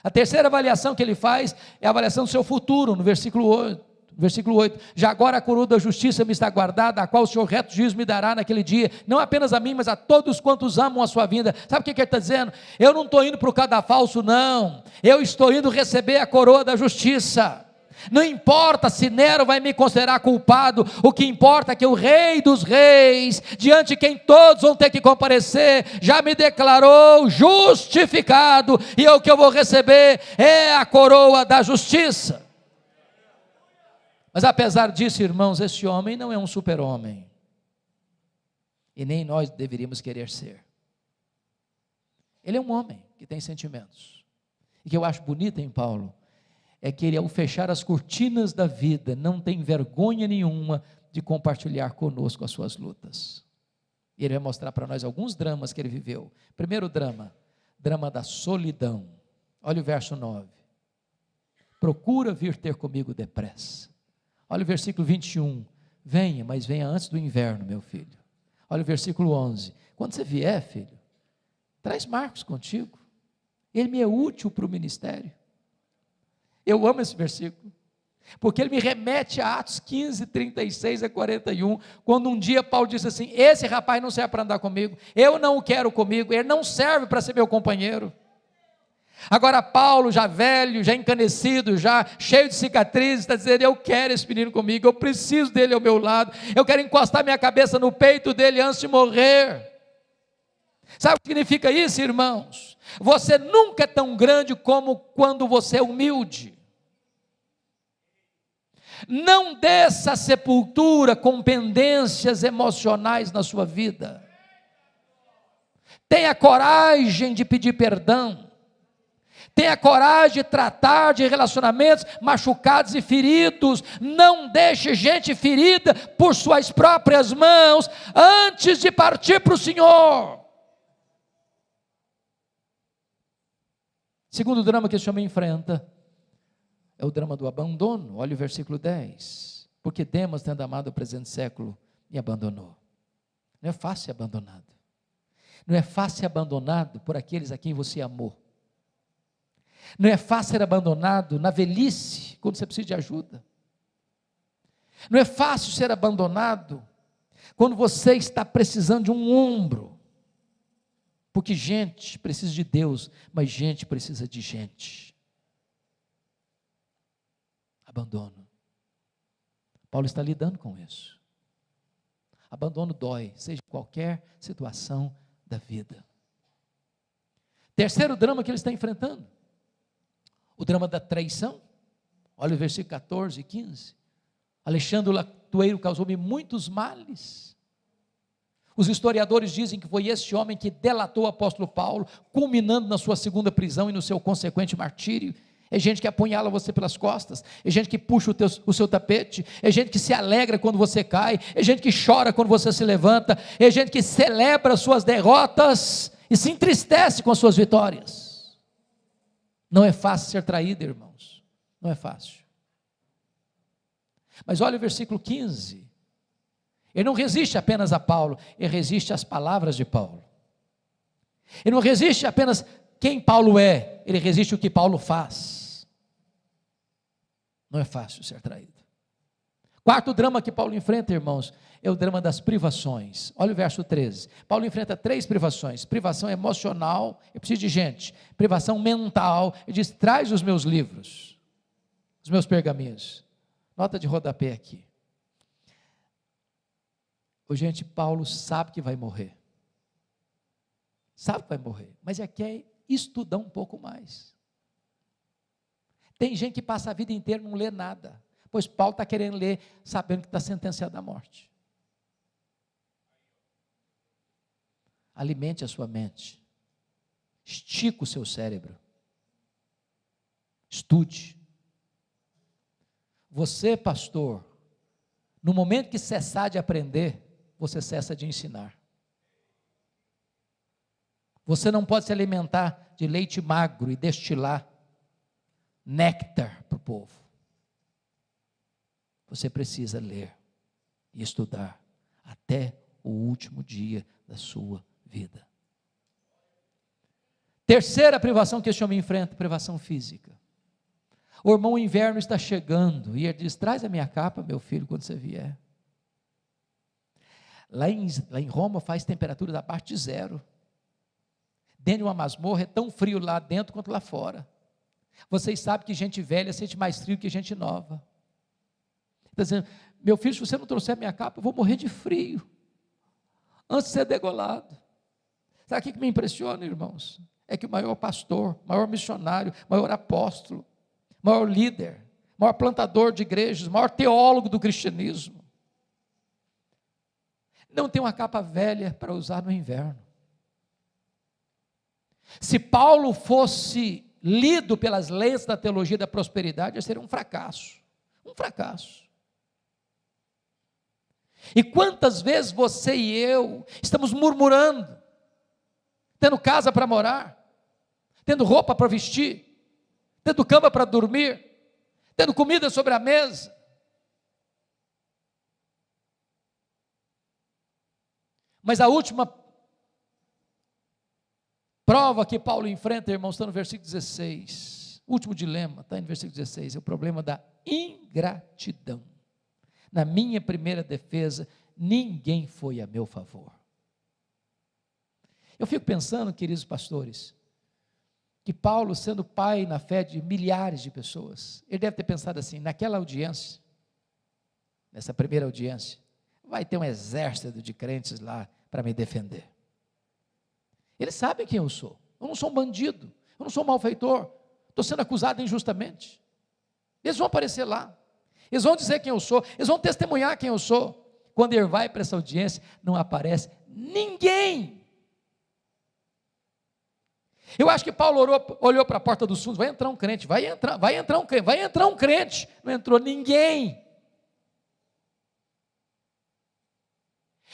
A terceira avaliação que ele faz é a avaliação do seu futuro, no versículo 8, já agora a coroa da justiça me está guardada, a qual o Senhor reto juízo me dará naquele dia, não apenas a mim, mas a todos quantos amam a sua vinda. Sabe o que ele está dizendo? Eu não estou indo para o cadafalso não, eu estou indo receber a coroa da justiça. Não importa se Nero vai me considerar culpado, o que importa é que o Rei dos Reis, diante de quem todos vão ter que comparecer, já me declarou justificado, e o que eu vou receber é a coroa da justiça. Mas apesar disso, irmãos, esse homem não é um super-homem, e nem nós deveríamos querer ser. Ele é um homem que tem sentimentos, e que eu acho bonito em Paulo, é que ele, ao fechar as cortinas da vida, não tem vergonha nenhuma de compartilhar conosco as suas lutas. E ele vai mostrar para nós alguns dramas que ele viveu. Primeiro drama da solidão. Olha o verso 9. Procura vir ter comigo depressa. Olha o versículo 21. Venha, mas venha antes do inverno, meu filho. Olha o versículo 11. Quando você vier, filho, traz Marcos contigo. Ele me é útil para o ministério. Eu amo esse versículo, porque ele me remete a Atos 15, 36 a 41, quando um dia Paulo disse assim, esse rapaz não serve para andar comigo, eu não o quero comigo, ele não serve para ser meu companheiro. Agora Paulo, já velho, já encanecido, já cheio de cicatrizes, está dizendo, eu quero esse menino comigo, eu preciso dele ao meu lado, eu quero encostar minha cabeça no peito dele antes de morrer. Sabe o que significa isso, irmãos? Você nunca é tão grande como quando você é humilde. Não desça a sepultura com pendências emocionais na sua vida. Tenha coragem de pedir perdão. Tenha coragem de tratar de relacionamentos machucados e feridos. Não deixe gente ferida por suas próprias mãos antes de partir para o Senhor. Segundo drama que esse homem enfrenta é o drama do abandono. Olha o versículo 10. Porque Demas, tendo amado o presente século, me abandonou. Não é fácil ser abandonado. Não é fácil ser abandonado por aqueles a quem você amou. Não é fácil ser abandonado na velhice, quando você precisa de ajuda. Não é fácil ser abandonado quando você está precisando de um ombro. Porque gente precisa de Deus, mas gente precisa de gente. Abandono. Paulo está lidando com isso. Abandono dói, seja em qualquer situação da vida. Terceiro drama que ele está enfrentando, o drama da traição. Olha o versículo 14 e 15. Alexandre o latoeiro causou-me muitos males. Os historiadores dizem que foi esse homem que delatou o apóstolo Paulo, culminando na sua segunda prisão e no seu consequente martírio. É gente que apunhala você pelas costas, é gente que puxa o seu tapete, é gente que se alegra quando você cai, é gente que chora quando você se levanta, é gente que celebra suas derrotas e se entristece com as suas vitórias. Não é fácil ser traído, irmãos, não é fácil. Mas olha o versículo 15, ele não resiste apenas a Paulo, ele resiste às palavras de Paulo. Ele não resiste apenas quem Paulo é, ele resiste o que Paulo faz. Não é fácil ser traído. Quarto drama que Paulo enfrenta, irmãos, é o drama das privações. Olha o verso 13. Paulo enfrenta 3 privações. Privação emocional, eu preciso de gente. Privação mental, ele diz, traz os meus livros, os meus pergaminhos. Nota de rodapé aqui. Gente, Paulo sabe que vai morrer. Sabe que vai morrer, mas quer estudar um pouco mais. Tem gente que passa a vida inteira e não lê nada, pois Paulo está querendo ler, sabendo que está sentenciado à morte. Alimente a sua mente. Estica o seu cérebro. Estude. Você, pastor, no momento que cessar de aprender, você cessa de ensinar. Você não pode se alimentar de leite magro e destilar néctar para o povo. Você precisa ler e estudar até o último dia da sua vida. Terceira privação que esse homem enfrenta, privação física. O irmão, o inverno está chegando, e ele diz: traz a minha capa, meu filho, quando você vier. Lá em Roma faz temperatura abaixo de zero. Dentro de uma masmorra é tão frio lá dentro quanto lá fora. Vocês sabem que gente velha sente mais frio que gente nova. Está dizendo: meu filho, se você não trouxer a minha capa, eu vou morrer de frio, antes de ser degolado. Sabe o que me impressiona, irmãos? É que o maior pastor, maior missionário, maior apóstolo, maior líder, maior plantador de igrejas, maior teólogo do cristianismo, não tem uma capa velha para usar no inverno. Se Paulo fosse lido pelas leis da teologia da prosperidade, seria um fracasso. Um fracasso. E quantas vezes você e eu estamos murmurando, tendo casa para morar, tendo roupa para vestir, tendo cama para dormir, tendo comida sobre a mesa. Mas a última prova que Paulo enfrenta, irmãos, está no versículo 16. O último dilema está no versículo 16, é o problema da ingratidão. Na minha primeira defesa, ninguém foi a meu favor. Eu fico pensando, queridos pastores, que Paulo, sendo pai na fé de milhares de pessoas, ele deve ter pensado assim: naquela audiência, nessa primeira audiência, vai ter um exército de crentes lá para me defender. Eles sabem quem eu sou. Eu não sou um bandido, eu não sou um malfeitor, estou sendo acusado injustamente. Eles vão aparecer lá, eles vão dizer quem eu sou, eles vão testemunhar quem eu sou. Quando ele vai para essa audiência, não aparece ninguém. Eu acho que Paulo olhou para a porta dos fundos: vai entrar um crente, vai entrar um crente. Não entrou ninguém.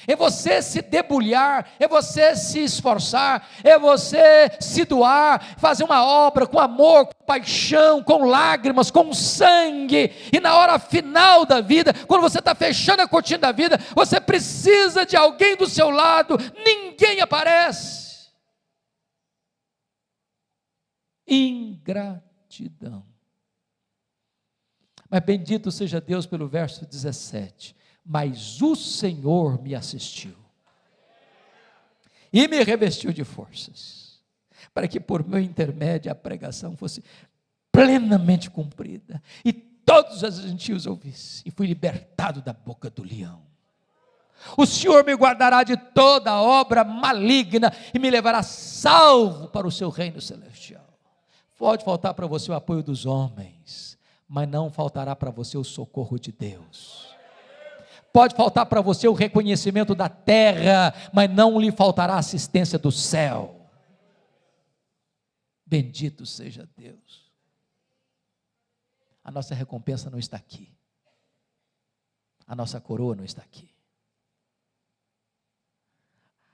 É você se debulhar, é você se esforçar, é você se doar, fazer uma obra com amor, com paixão, com lágrimas, com sangue, e na hora final da vida, quando você está fechando a cortina da vida, você precisa de alguém do seu lado, ninguém aparece. Ingratidão. Mas bendito seja Deus pelo verso 17. Mas o Senhor me assistiu e me revestiu de forças, para que por meu intermédio a pregação fosse plenamente cumprida, e todos os gentios ouvissem, e fui libertado da boca do leão. O Senhor me guardará de toda obra maligna, e me levará salvo para o seu reino celestial. Pode faltar para você o apoio dos homens, mas não faltará para você o socorro de Deus. Pode faltar para você o reconhecimento da terra, mas não lhe faltará a assistência do céu. Bendito seja Deus. A nossa recompensa não está aqui. A nossa coroa não está aqui.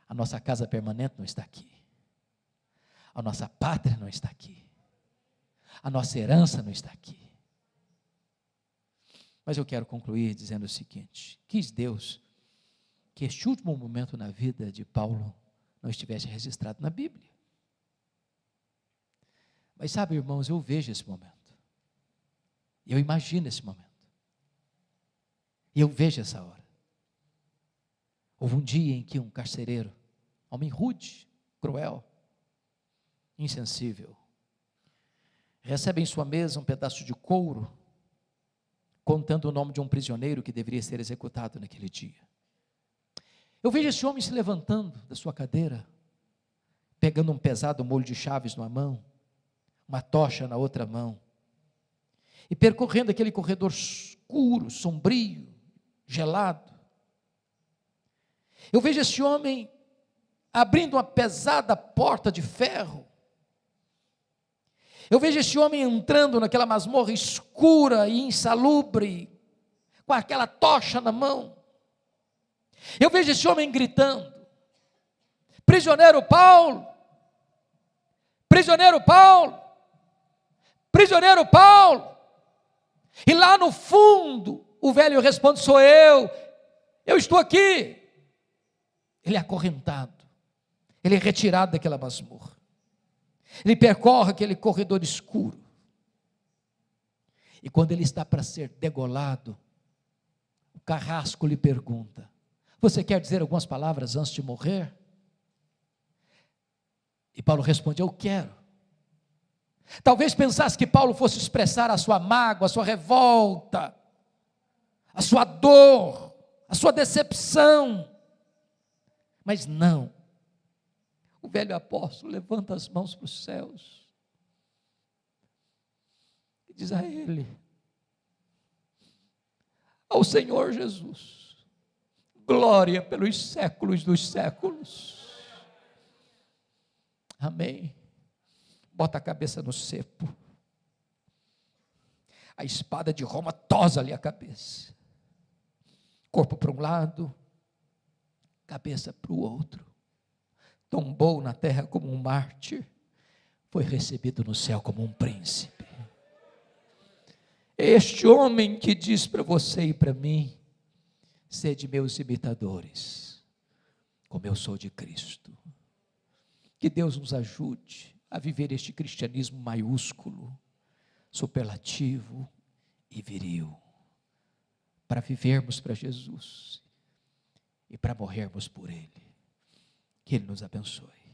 A nossa casa permanente não está aqui. A nossa pátria não está aqui. A nossa herança não está aqui. Mas eu quero concluir dizendo o seguinte: quis Deus que este último momento na vida de Paulo não estivesse registrado na Bíblia. Mas sabe, irmãos, eu vejo esse momento, eu imagino esse momento, e eu vejo essa hora. Houve um dia em que um carcereiro, homem rude, cruel, insensível, recebe em sua mesa um pedaço de couro, contando o nome de um prisioneiro que deveria ser executado naquele dia. Eu vejo esse homem se levantando da sua cadeira, pegando um pesado molho de chaves numa mão, uma tocha na outra mão, e percorrendo aquele corredor escuro, sombrio, gelado. Eu vejo esse homem abrindo uma pesada porta de ferro. Eu vejo esse homem entrando naquela masmorra escura e insalubre, com aquela tocha na mão. Eu vejo esse homem gritando: prisioneiro Paulo, prisioneiro Paulo, prisioneiro Paulo. E lá no fundo, o velho responde: sou eu estou aqui. Ele é acorrentado, ele é retirado daquela masmorra, ele percorre aquele corredor escuro, e quando ele está para ser degolado, o carrasco lhe pergunta: você quer dizer algumas palavras antes de morrer? E Paulo responde: eu quero. Talvez pensasse que Paulo fosse expressar a sua mágoa, a sua revolta, a sua dor, a sua decepção, mas não. O velho apóstolo levanta as mãos para os céus e diz a ele: ao Senhor Jesus, glória pelos séculos dos séculos. Amém. Bota a cabeça no cepo. A espada de Roma tosa-lhe a cabeça. Corpo para um lado, cabeça para o outro. Tombou na terra como um mártir, foi recebido no céu como um príncipe. Este homem que diz para você e para mim: sede meus imitadores, como eu sou de Cristo. Que Deus nos ajude a viver este cristianismo maiúsculo, superlativo e viril, para vivermos para Jesus e para morrermos por Ele. Que Ele nos abençoe.